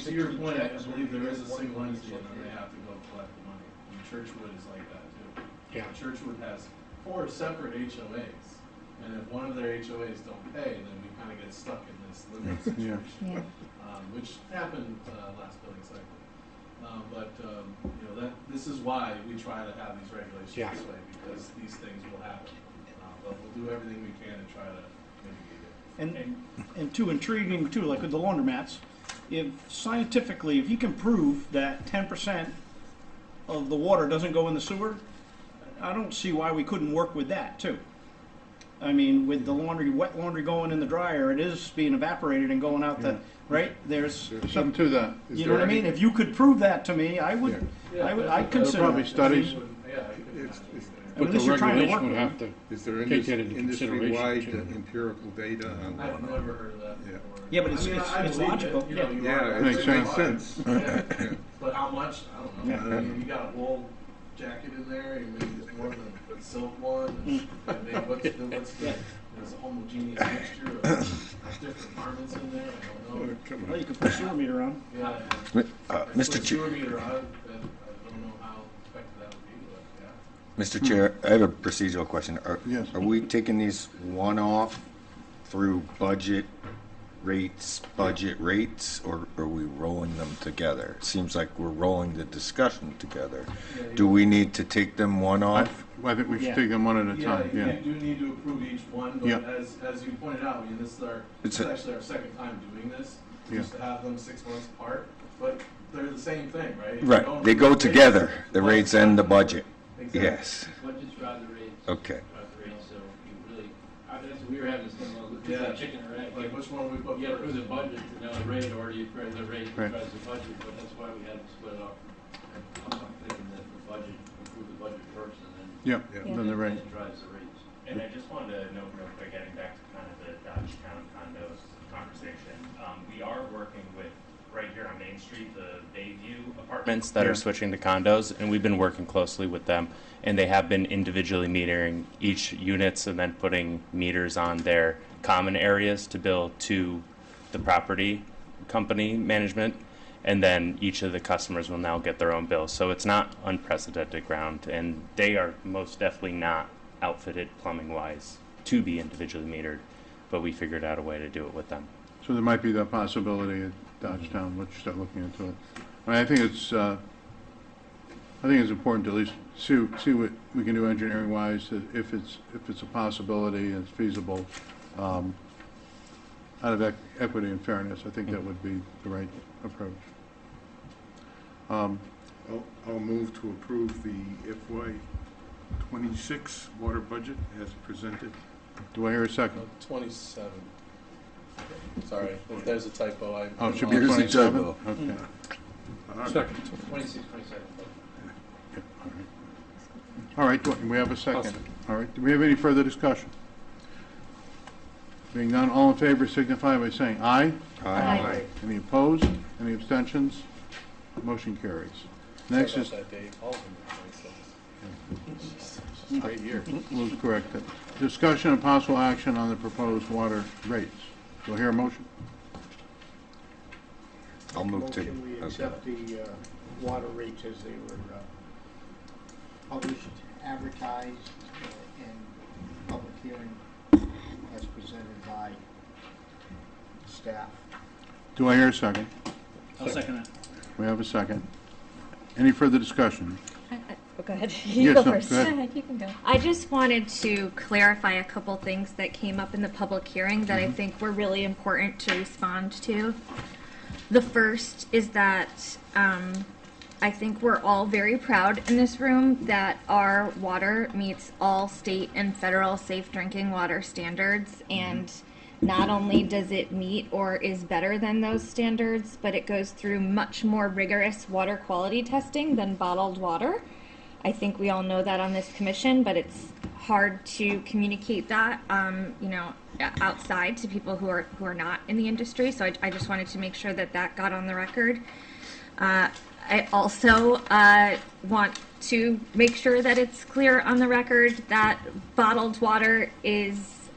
to your point, I believe there is a single entity and then they have to go collect the money. And Churchwood is like that too. Yeah. Churchwood has 4 separate HOAs, and if one of their HOAs don't pay, then we kind of get stuck in this limit situation, which happened last billing cycle. This is why we try to have these regulations this way, because these things will happen. But we'll do everything we can to try to mitigate it. And too intriguing too, like with the laundromats, if scientifically, if you can prove that 10% of the water doesn't go in the sewer, I don't see why we couldn't work with that too. I mean, with the wet laundry going in the dryer, it is being evaporated and going out the, right? There's Something to that. you know what I mean? If you could prove that to me, I'd consider Probably it. studies. But the regulation would have to Is there take that into consideration. industry-wide empirical data on I've never heard of that before. Yeah, but it's I believe logical. it, you Yeah, are- it makes sense. Yeah. But how much? I don't know. I mean, you got a wool jacket in there, you maybe there's more than a silk one. And maybe what's the there's a homogeneous mixture of different garments in there. I don't know. Well, you could put a sewer meter on. Yeah. Mr. Sewer meter, I don't know how effective that would be, but yeah. Mr. Chair, I have a procedural question. Yes. Are we taking these one-off through budget rates, or are we rolling them together? It seems like we're rolling the discussion together. Do we need to take them one-off? I think we should take them one at a time, You do need to approve each one, but Yeah. as you pointed out, I mean, this is actually our second time doing this. We used to have them 6 months apart, but they're the same thing, right? If you Right, don't they approve go rates, together, the one rates and the comes- budget. Exactly. Yes. Budgets drive the rates. Okay. Drive the rates, so you really, we were having this thing, well, it's Yeah. like chicken or egg. Like, which one we put You approve first? the budget to know the rate, or you approve the rate Right. that drives the budget, but that's why we had to split it up. I'm thinking that the budget, approve the budget first, and then. Then the rate. It drives the rates. And I just wanted to note real quick, getting back to kind of the Dodgetown condos conversation, we are working with, right here Main Street, the Bayview apartments that are switching to condos, and we've been working closely with them, and they have been individually metering each units and then putting meters on their common areas to bill to the property company management, and then each of the customers will now get their own bill. So it's not unprecedented ground, and they are most definitely not outfitted plumbing-wise to be individually metered, but we figured out a way to do it with them. So there might be that possibility at Dodgetown. Let's start looking into it. I think it's important to at least see what we can do engineering-wise, if it's a possibility and it's feasible, out of equity and fairness. I think that would be the right approach. I'll move to approve the FY '26 water budget as presented. Do I hear a second? 27. Sorry, if there's a typo. Oh, it should be 27? Okay. Second. 26, 27. All right, do we have a second? All right, do we have any further discussion? Being none, all in favor signify by saying aye. Aye. Any opposed? Any abstentions? Motion carries. Next is, That date, all of them are 26. Great year. we'll correct it. Discussion and possible action on the proposed water rates. Do I hear a motion? I'll move to. Motion, we accept the water rates as they were published, advertised, and public hearing as presented by staff. Do I hear a second? I'll second it. We have a second. Any further discussion? Go ahead. Yes, You go no, first. go ahead. You can go. I just wanted to clarify a couple things that came up in the public hearing that I think were really important to respond to. The first is that I think we're all very proud in this room that our water meets all state and federal safe drinking water standards, and not only does it meet or is better than those standards, but it goes through much more rigorous water quality testing than bottled water. I think we all know that on this commission, but it's hard to communicate that, outside to people who are not in the industry. So I just wanted to make sure that that got on the record. I also want to make sure that it's clear on the record that bottled water is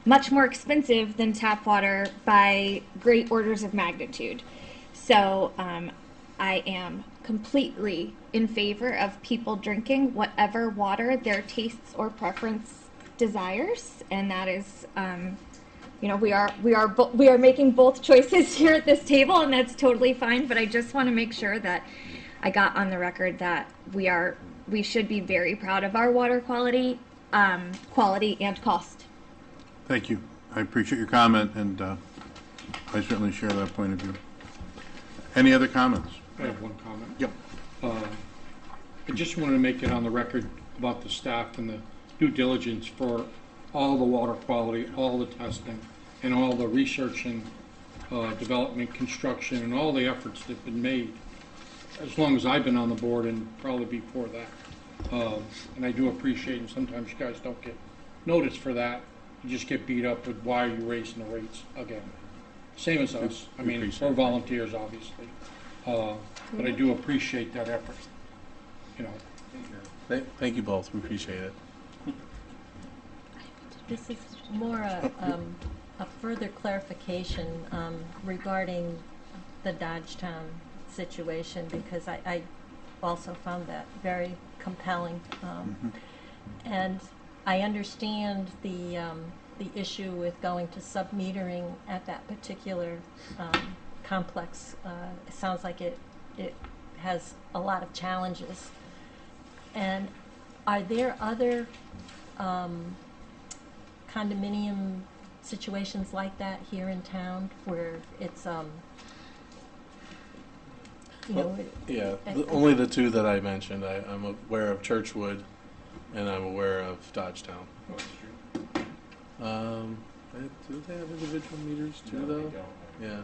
much more expensive than tap water by great orders of magnitude. So I am completely in favor of people drinking whatever water their tastes or preference desires, and that is, we are making both choices here at this table, and that's totally fine. But I just want to make sure that I got on the record that we should be very proud of our water quality and cost. Thank you. I appreciate your comment, and I certainly share that point of view. Any other comments? I have one comment. Yep. I just wanted to make it on the record about the staff and the due diligence for all the water quality, all the testing, and all the research and development, construction, and all the efforts that have been made, as long as I've been on the board and probably before that. And I do appreciate, and sometimes you guys don't get noticed for that. You just get beat up with why you're raising the rates again. Same as us. I mean, we're volunteers, obviously. But I do appreciate that effort. Thank you both. We appreciate it. This is more a further clarification regarding the Dodgetown situation, because I also found that very compelling. And I understand the issue with going to sub-metering at that particular complex. It sounds like it has a lot of challenges. And are there other condominium situations like that here in town where it's only the two that I mentioned. I'm aware of Churchwood, and I'm aware of Dodgetown. Do they have individual meters too, No, though? they don't. Yeah,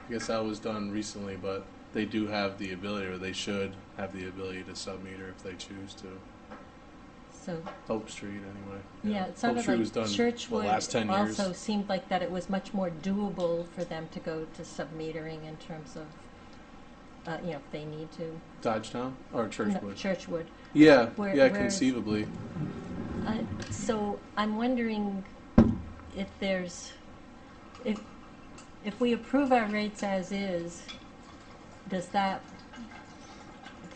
I guess that was done recently, but they do have the ability, or they should have the ability to sub-meter if they choose to. So, Hope Street, anyway. yeah, it sounded Street was like done, Churchwood last 10 years. also seemed like that it was much more doable for them to go to submetering in terms of, if they need to. Dodgetown or No, Churchwood? Churchwood. Yeah, Whereas- conceivably. So I'm wondering if there's, if we approve our rates as is, does that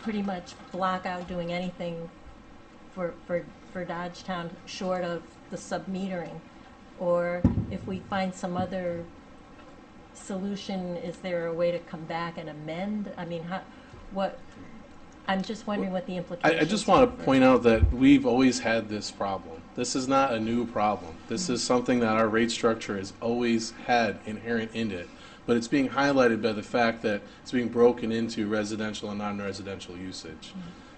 pretty much block out doing anything for Dodgetown short of the submetering? Or if we find some other solution, is there a way to come back and amend? I mean, I'm just wondering what the implications I just want to point out that we've always had this problem. This is not a new problem. This is something that our rate structure has always had inherent in it, but it's being highlighted by the fact that it's being broken into residential and non-residential usage.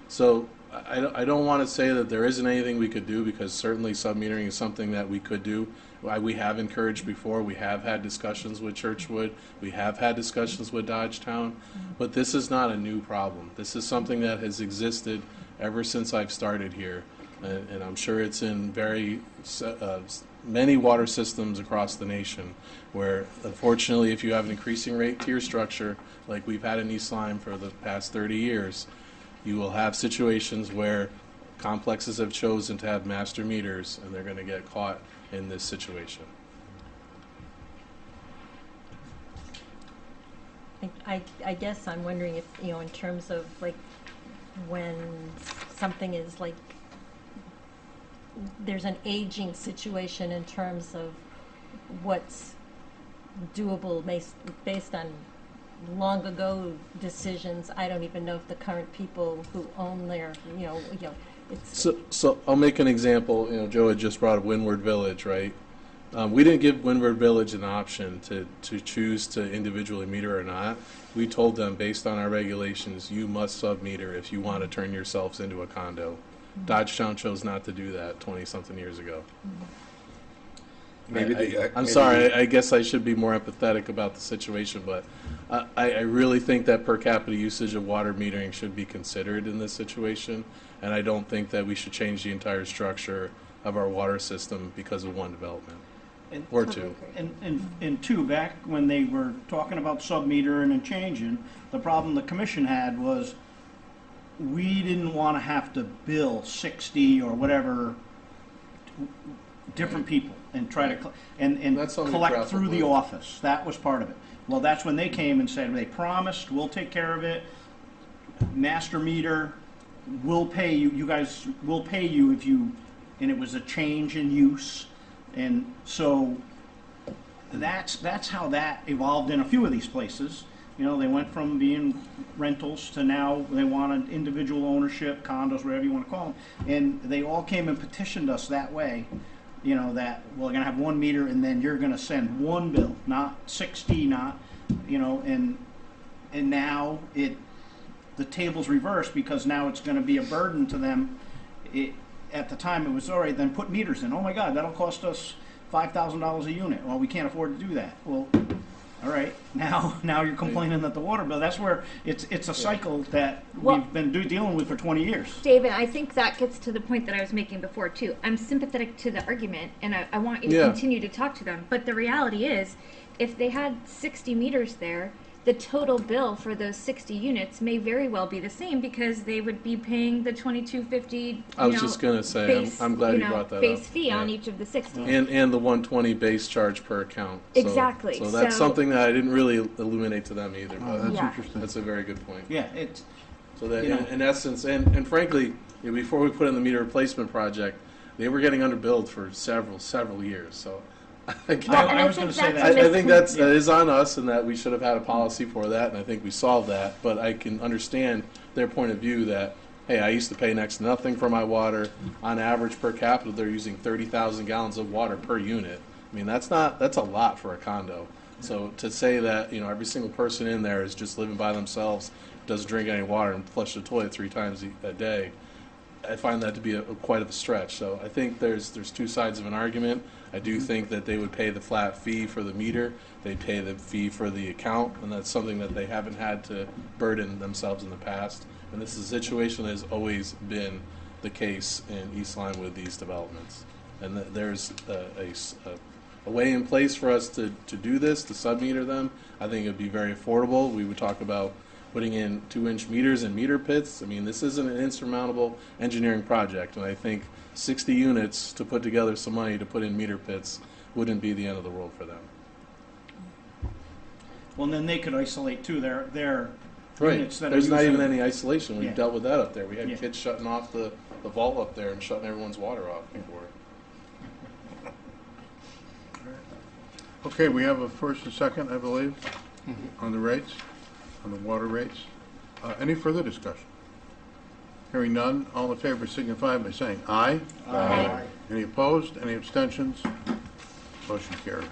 So I don't want to say that there isn't anything we could do, because certainly submetering is something that we could do. We have encouraged before. We have had discussions with Churchwood. We have had discussions with Dodgetown. But this is not a new problem. This is something that has existed ever since I've started here. And I'm sure it's in many water systems across the nation, where unfortunately if you have an increasing rate tier structure like we've had in East Lyme for the past 30 years, you will have situations where complexes have chosen to have master meters, and they're going to get caught in this situation. I guess I'm wondering if, in terms of like when something is like, there's an aging situation in terms of what's doable based on long ago decisions. I don't even know if the current people who own their, it's. So I'll make an example. Joe had just brought up Windward Village, right? We didn't give Windward Village an option to choose to individually meter or not. We told them, based on our regulations, you must sub-meter if you want to turn yourselves into a condo. Dodgetown chose not to do that 20-something years ago. I'm sorry, I guess I should be more empathetic about the situation, but I really think that per capita usage of water metering should be considered in this situation, and I don't think that we should change the entire structure of our water system because of one development. Or two. And two, back when they were talking about sub-metering and changing, the problem the commission had was we didn't want to have to bill 60 or whatever different people and try to collect through the office. That was part of it. Well, that's when they came and said, they promised, we'll take care of it, master meter, we'll pay you, you guys will pay you if you, and it was a change in use. And so that's how that evolved in a few of these places. They went from being rentals to now they wanted individual ownership, condos, whatever you want to call them. And they all came and petitioned us that way, that we're going to have one meter and then you're going to send one bill, not 60, not, and now the table's reversed, because now it's going to be a burden to them. At the time it was, all right, then put meters in. Oh my God, that'll cost us $5,000 a unit. Well, we can't afford to do that. Well, all right, now you're complaining that the water bill, that's where it's a cycle that we've been dealing with for 20 years. David, I think that gets to the point that I was making before too. I'm sympathetic to the argument, and I want you to continue to talk to them. But the reality is, if they had 60 meters there, the total bill for those 60 units may very well be the same, because they would be paying the $22.50. I was just going to say, base, I'm glad you brought that base up. fee on each of the 60. And the 120 base charge per account. Exactly. So that's something that I didn't really illuminate to them either. But that's interesting. That's a very good point. Yeah, it's. So that in essence, and frankly, before we put in the meter replacement project, they were getting underbilled for several years. So I was going to say that. I think that is on us, and that we should have had a policy for that, and I think we solved that. But I can understand their point of view that, hey, I used to pay next to nothing for my water. On average, per capita, they're using 30,000 gallons of water per unit. I mean, that's a lot for a condo. So to say that every single person in there is just living by themselves, doesn't drink any water, and flush the toilet 3 times a day, I find that to be quite of a stretch. So I think there's two sides of an argument. I do think that they would pay the flat fee for the meter, they pay the fee for the account, and that's something that they haven't had to burden themselves in the past. And this is a situation that has always been the case in East Lyme with these developments. And there's a way in place for us to do this, to sub-meter them. I think it would be very affordable. We would talk about putting in 2-inch meters and meter pits. I mean, this isn't an insurmountable engineering project, and I think 60 units to put together some money to put in meter pits wouldn't be the end of the world for them. Well, and then they could isolate too, their Right. units that are There's not using- even any isolation. We've Yeah. dealt with that up there. We had Yeah. kids shutting off the vault up there and shutting everyone's water off before. Okay, we have a first and second, I believe, on the rates, on the water rates. Any further discussion? Hearing none, all in favor signify by saying aye. Aye. Any opposed? Any abstentions? Motion carries.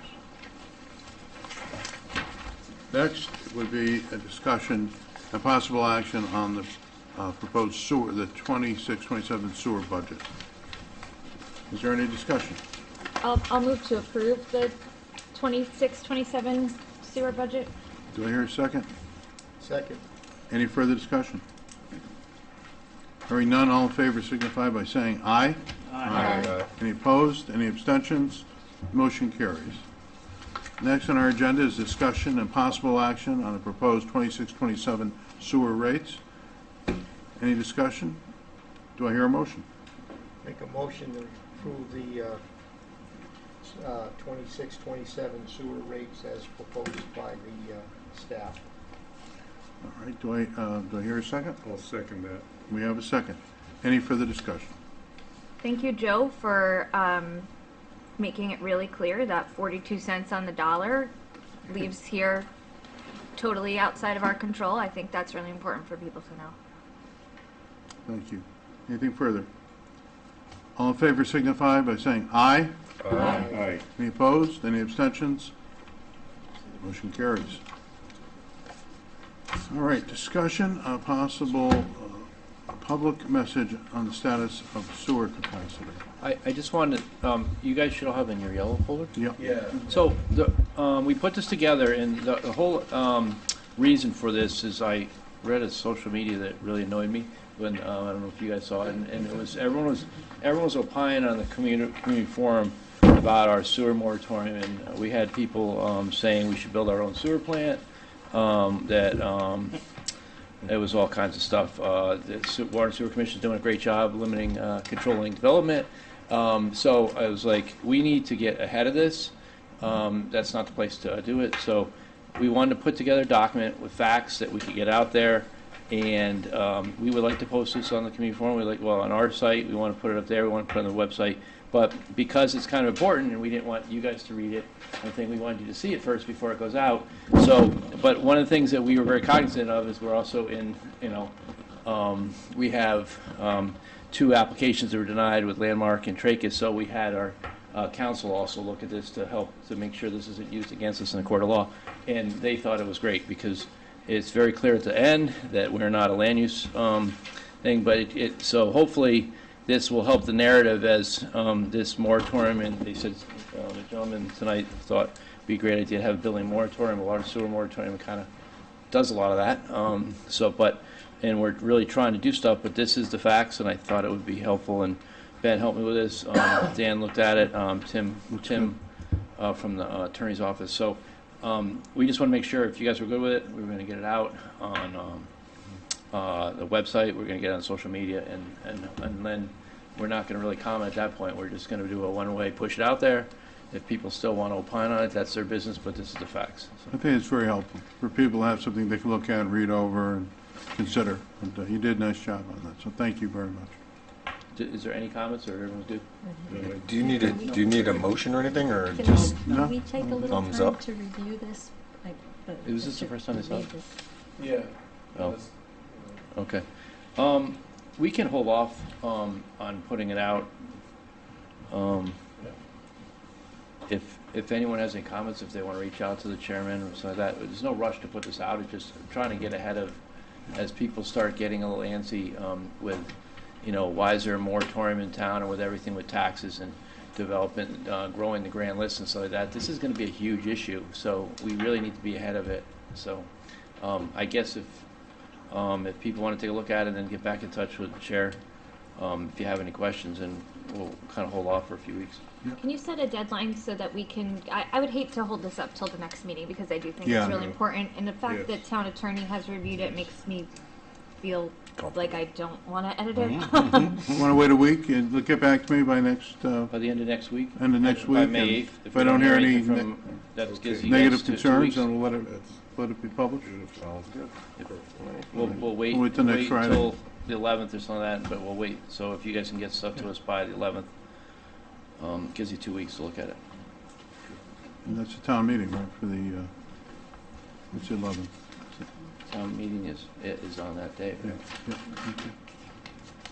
Next would be a discussion and possible action on the proposed sewer, the 26-27 sewer budget. Is there any discussion? I'll move to approve the 26-27 sewer budget. Do I hear a second? Second. Any further discussion? Hearing none, all in favor signify by saying aye. Aye. Any opposed? Any abstentions? Motion carries. Next on our agenda is discussion and possible action on the proposed 26-27 sewer rates. Any discussion? Do I hear a motion? Make a motion to approve the 26-27 sewer rates as proposed by the staff. All right, do I hear a second? I'll second that. We have a second. Any further discussion? Thank you, Joe, for making it really clear that 42 cents on the dollar leaves here totally outside of our control. I think that's really important for people to know. Thank you. Anything further? All in favor signify by saying aye. Aye. Any opposed? Any abstentions? Motion carries. All right, discussion, possible public message on the status of sewer capacity. I just wanted, you guys should all have in your yellow folder. Yep. Yeah. So we put this together, and the whole reason for this is I read a social media that really annoyed me when I don't know if you guys saw it, and it was everyone was opining on the community forum about our sewer moratorium, and we had people saying we should build our own sewer plant. It was all kinds of stuff. The Water and Sewer Commission is doing a great job limiting, controlling development. So I was like, we need to get ahead of this. That's not the place to do it. So we wanted to put together a document with facts that we could get out there. And we would like to post this on the community forum. We're like, well, on our site, we want to put it up there. We want to put it on the website. But because it's kind of important and we didn't want you guys to read it, I think we wanted you to see it first before it goes out. So, but one of the things that we were very cognizant of is we're also in, we have 2 applications that were denied with Landmark and Trachis. So we had our council also look at this to help to make sure this isn't used against us in the court of law. And they thought it was great because it's very clear at the end that we're not a land use thing. But so hopefully this will help the narrative as this moratorium, and they said, the gentleman tonight thought it'd be a great idea to have a building moratorium, a water sewer moratorium, kind of does a lot of that. And we're really trying to do stuff, but this is the facts, and I thought it would be helpful, and Ben helped me with this. Dan looked at it, Tim from the attorney's office. So we just want to make sure if you guys were good with it, we were going to get it out on the website, we're going to get it on social media, and then we're not going to really comment at that point. We're just going to do a one-way, push it out there. If people still want to opine on it, that's their business, but this is the facts. I think it's very helpful for people to have something they can look at, read over, and consider. And you did a nice job on that, so thank you very much. Is there any comments, or everyone's good? Do you need a motion or anything, or Can just we take a little thumbs time up? to review this? Was this the first time they saw it? Yeah. Oh. Okay. We can hold off on putting it out. If anyone has any comments, if they want to reach out to the chairman or something like that, there's no rush to put this out. It's just trying to get ahead of, as people start getting a little antsy with, why is there a moratorium in town, or with everything with taxes and development, growing the grand list and stuff like that. This is going to be a huge issue, so we really need to be ahead of it. So I guess if people want to take a look at it and then get back in touch with the chair, if you have any questions, and we'll kind of hold off for a few weeks. Can you set a deadline so that we can, I would hate to hold this up till the next meeting because I do think Yeah. it's really important. And the fact Yes. that town attorney has reviewed it makes me feel like I don't want to edit it. Want to wait a week and get back to me by next, By the end of next week? end of next week? By May and 8th. If I don't hear any anything from, that gives you guys negative 2 concerns, weeks. then we'll let it be published. Sounds good. We'll wait, We'll wait till next Friday. till the 11th or something like that, but we'll wait. So if you guys can get stuff to us by the 11th, gives you 2 weeks to look at it. And that's a town meeting, right, for the, it's 11. Town meeting is on that day. Yeah, yeah, okay.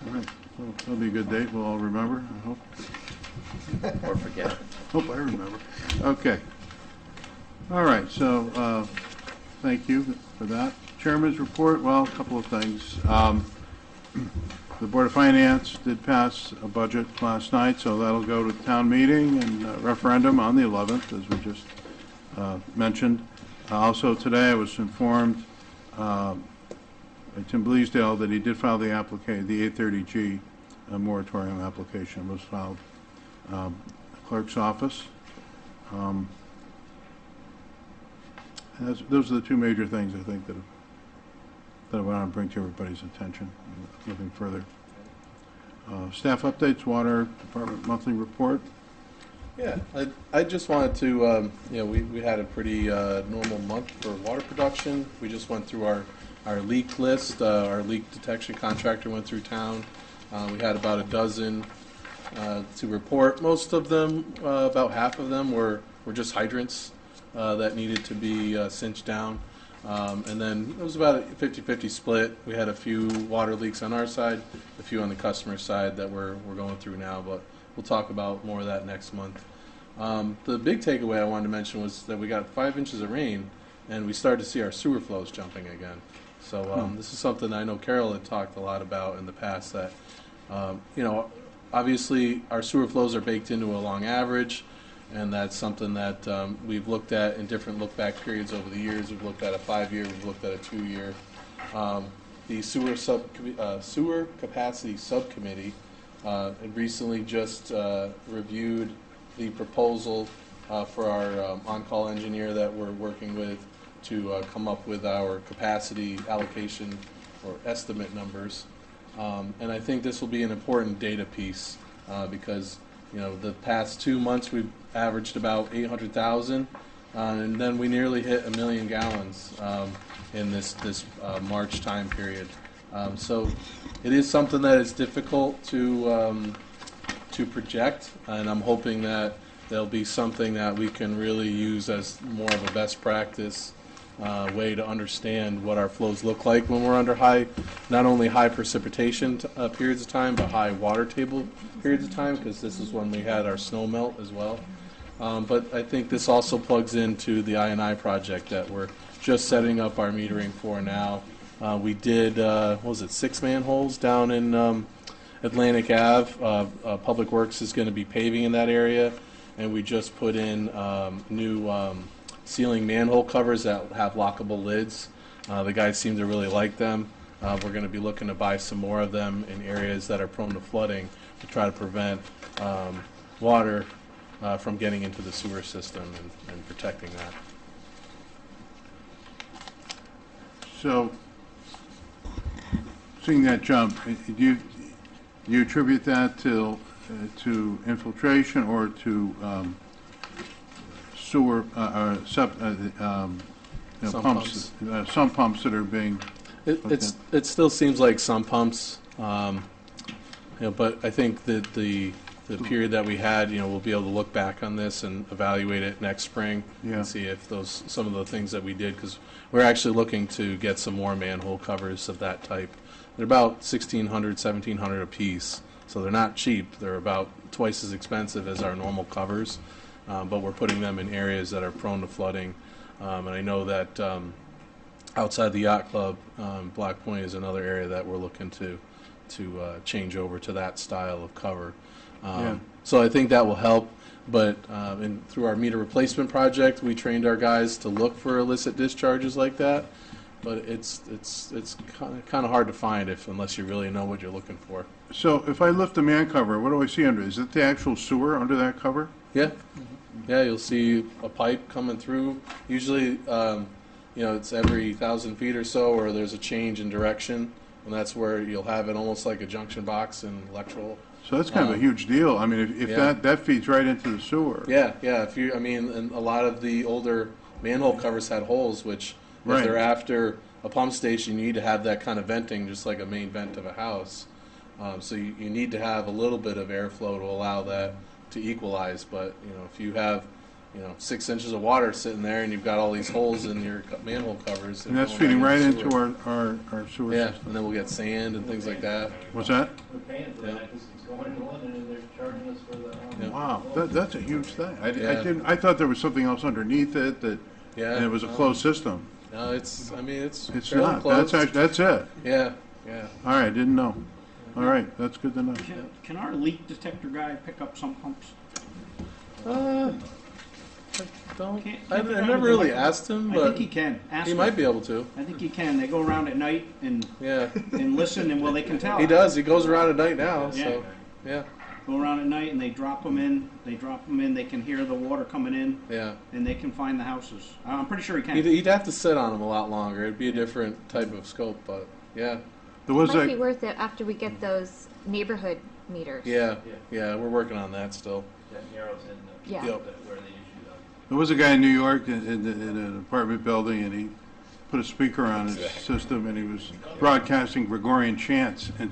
All right, well, that'll be a good date, we'll all remember, I hope. Or forget. Hope I remember. Okay. All right, so, thank you for that. Chairman's report, well, a couple of things. The Board of Finance did pass a budget last night, so that'll go to town meeting and referendum on the 11th, as we just mentioned. Also today, I was informed by Tim Bleasdale that he did file the application, the 830G moratorium application was filed clerk's office. Those are the two major things I think that I want to bring to everybody's attention. Nothing further. Staff updates, Water Department monthly report. Yeah, I just wanted to, we had a pretty normal month for water production. We just went through our leak list. Our leak detection contractor went through town. We had about a dozen to report. Most of them, about half of them, were just hydrants that needed to be cinched down. And then it was about a 50-50 split. We had a few water leaks on our side, a few on the customer side that we're going through now, but we'll talk about more of that next month. The big takeaway I wanted to mention was that we got 5 inches of rain, and we started to see our sewer flows jumping again. So this is something I know Carol had talked a lot about in the past, that, obviously our sewer flows are baked into a long average, and that's something that we've looked at in different look-back periods over the years. We've looked at a 5-year, we've looked at a 2-year. The sewer capacity subcommittee had recently just reviewed the proposal for our on-call engineer that we're working with to come up with our capacity allocation or estimate numbers. And I think this will be an important data piece because the past 2 months we've averaged about 800,000, and then we nearly hit 1 million gallons in this March time period. So it is something that is difficult to project, and I'm hoping that there'll be something that we can really use as more of a best practice way to understand what our flows look like when we're under not only high precipitation periods of time, but high water table periods of time, because this is when we had our snow melt as well. But I think this also plugs into the I&I project that we're just setting up our metering for now. We did, 6 manholes down in Atlantic Ave. Public Works is going to be paving in that area, and we just put in new ceiling manhole covers that have lockable lids. The guys seem to really like them. We're going to be looking to buy some more of them in areas that are prone to flooding to try to prevent water from getting into the sewer system and protecting that. So, seeing that jump, do you attribute that to infiltration or to sewer pumps? Some pumps that are being. It still seems like some pumps, but I think that the period that we had, we'll be able to look back on this and evaluate it next spring and see if some of the things that we did, because we're actually looking to get some more manhole covers of that type. They're about $1,600, $1,700 a piece, so they're not cheap. They're about twice as expensive as our normal covers, but we're putting them in areas that are prone to flooding. And I know that outside the yacht club, Black Point is another area that we're looking to change over to that style of cover. So I think that will help, but through our meter replacement project, we trained our guys to look for illicit discharges like that, but it's kind of hard to find unless you really know what you're looking for. So if I lift the man cover, what do I see under? Is it the actual sewer under that cover? Yeah, yeah, you'll see a pipe coming through. Usually, it's every 1,000 feet or so, or there's a change in direction, and that's where you'll have it almost like a junction box and electrical. So that's kind of a huge deal. I mean, if Yeah. that feeds right into the sewer. Yeah, yeah. And a lot of the older manhole covers had holes, which Right. if they're after a pump station, you need to have that kind of venting, just like a main vent of a house. So you need to have a little bit of airflow to allow that to equalize. But if you have 6 inches of water sitting there and you've got all these holes in your manhole covers, And that's going feeding right the into sewer. our sewer Yeah, system. and then we'll get sand and things like that. What's that? We're paying for that because it's going to London and they're charging us for the. Yeah. Wow, that's a huge thing. Yeah. I thought there was something else underneath it Yeah, and it was a closed system. No, it's It's fairly not. closed. That's it. Yeah, yeah. All right, didn't know. All right, that's good to know. Can our leak detector guy pick up some pumps? I've never really asked him, I but think he can. Ask he him. might be able to. I think he can. They go around at night and Yeah, listen, and well, they can tell. he does. He goes around at night now. Yeah. So, yeah, Go around at night and they drop them in. They can hear the water coming in, yeah. and they can find the houses. I'm pretty sure he can. He'd have to sit on them a lot longer. It'd be a different type of scope, but yeah, There was Might be a, worth it after we get those neighborhood meters. yeah. We're working on that still. That narrows in Yeah. Yep. where they usually are. there was a guy in New York in an apartment building, and he put a speaker on his system, and he was broadcasting Gregorian chants and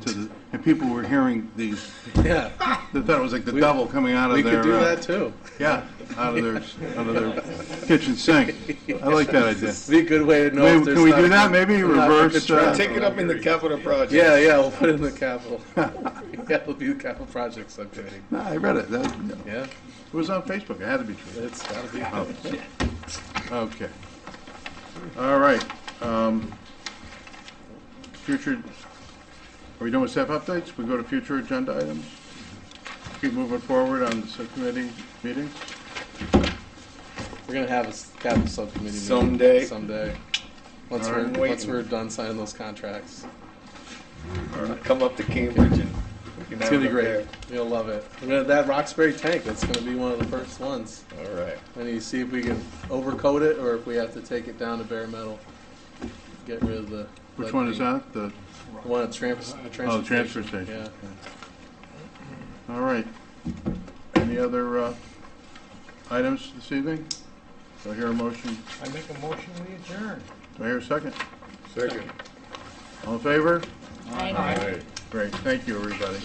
people were hearing these. Yeah, They thought it was like the devil coming out of we their. could do that too. Yeah, out of their kitchen sink. I like that idea. It'd be a good way to know. Maybe- if there's can we not do a that? good- Maybe not a reverse, good trend. Take it up in the capital project. Yeah, we'll put it in the capital. Yeah, it'll be the capital project subcommittee. No, I read it. Yeah, It was on Facebook. It had to be true. it's gotta be. Okay. All right. Future, are we done with staff updates? We go to future agenda items? Keep moving forward on the subcommittee meetings? We're gonna have a capital subcommittee meeting Someday. someday. Once All we're right. once we're done signing those contracts, Come up to Cambridge and we can it's have gonna be it up great. there. You'll love it. That Roxbury tank, that's gonna be one of the first ones. All right. And you see if we can overcoat it or if we have to take it down to bare metal. Get rid of the. Which lead one is paint. that? The The one at transfer Oh, the transfer station. Yeah. All right. Any other items this evening? Do I hear a motion? I make a motion, we adjourn. Do I hear a second? Second. All in favor? Aye. All right. Great. Thank you, everybody.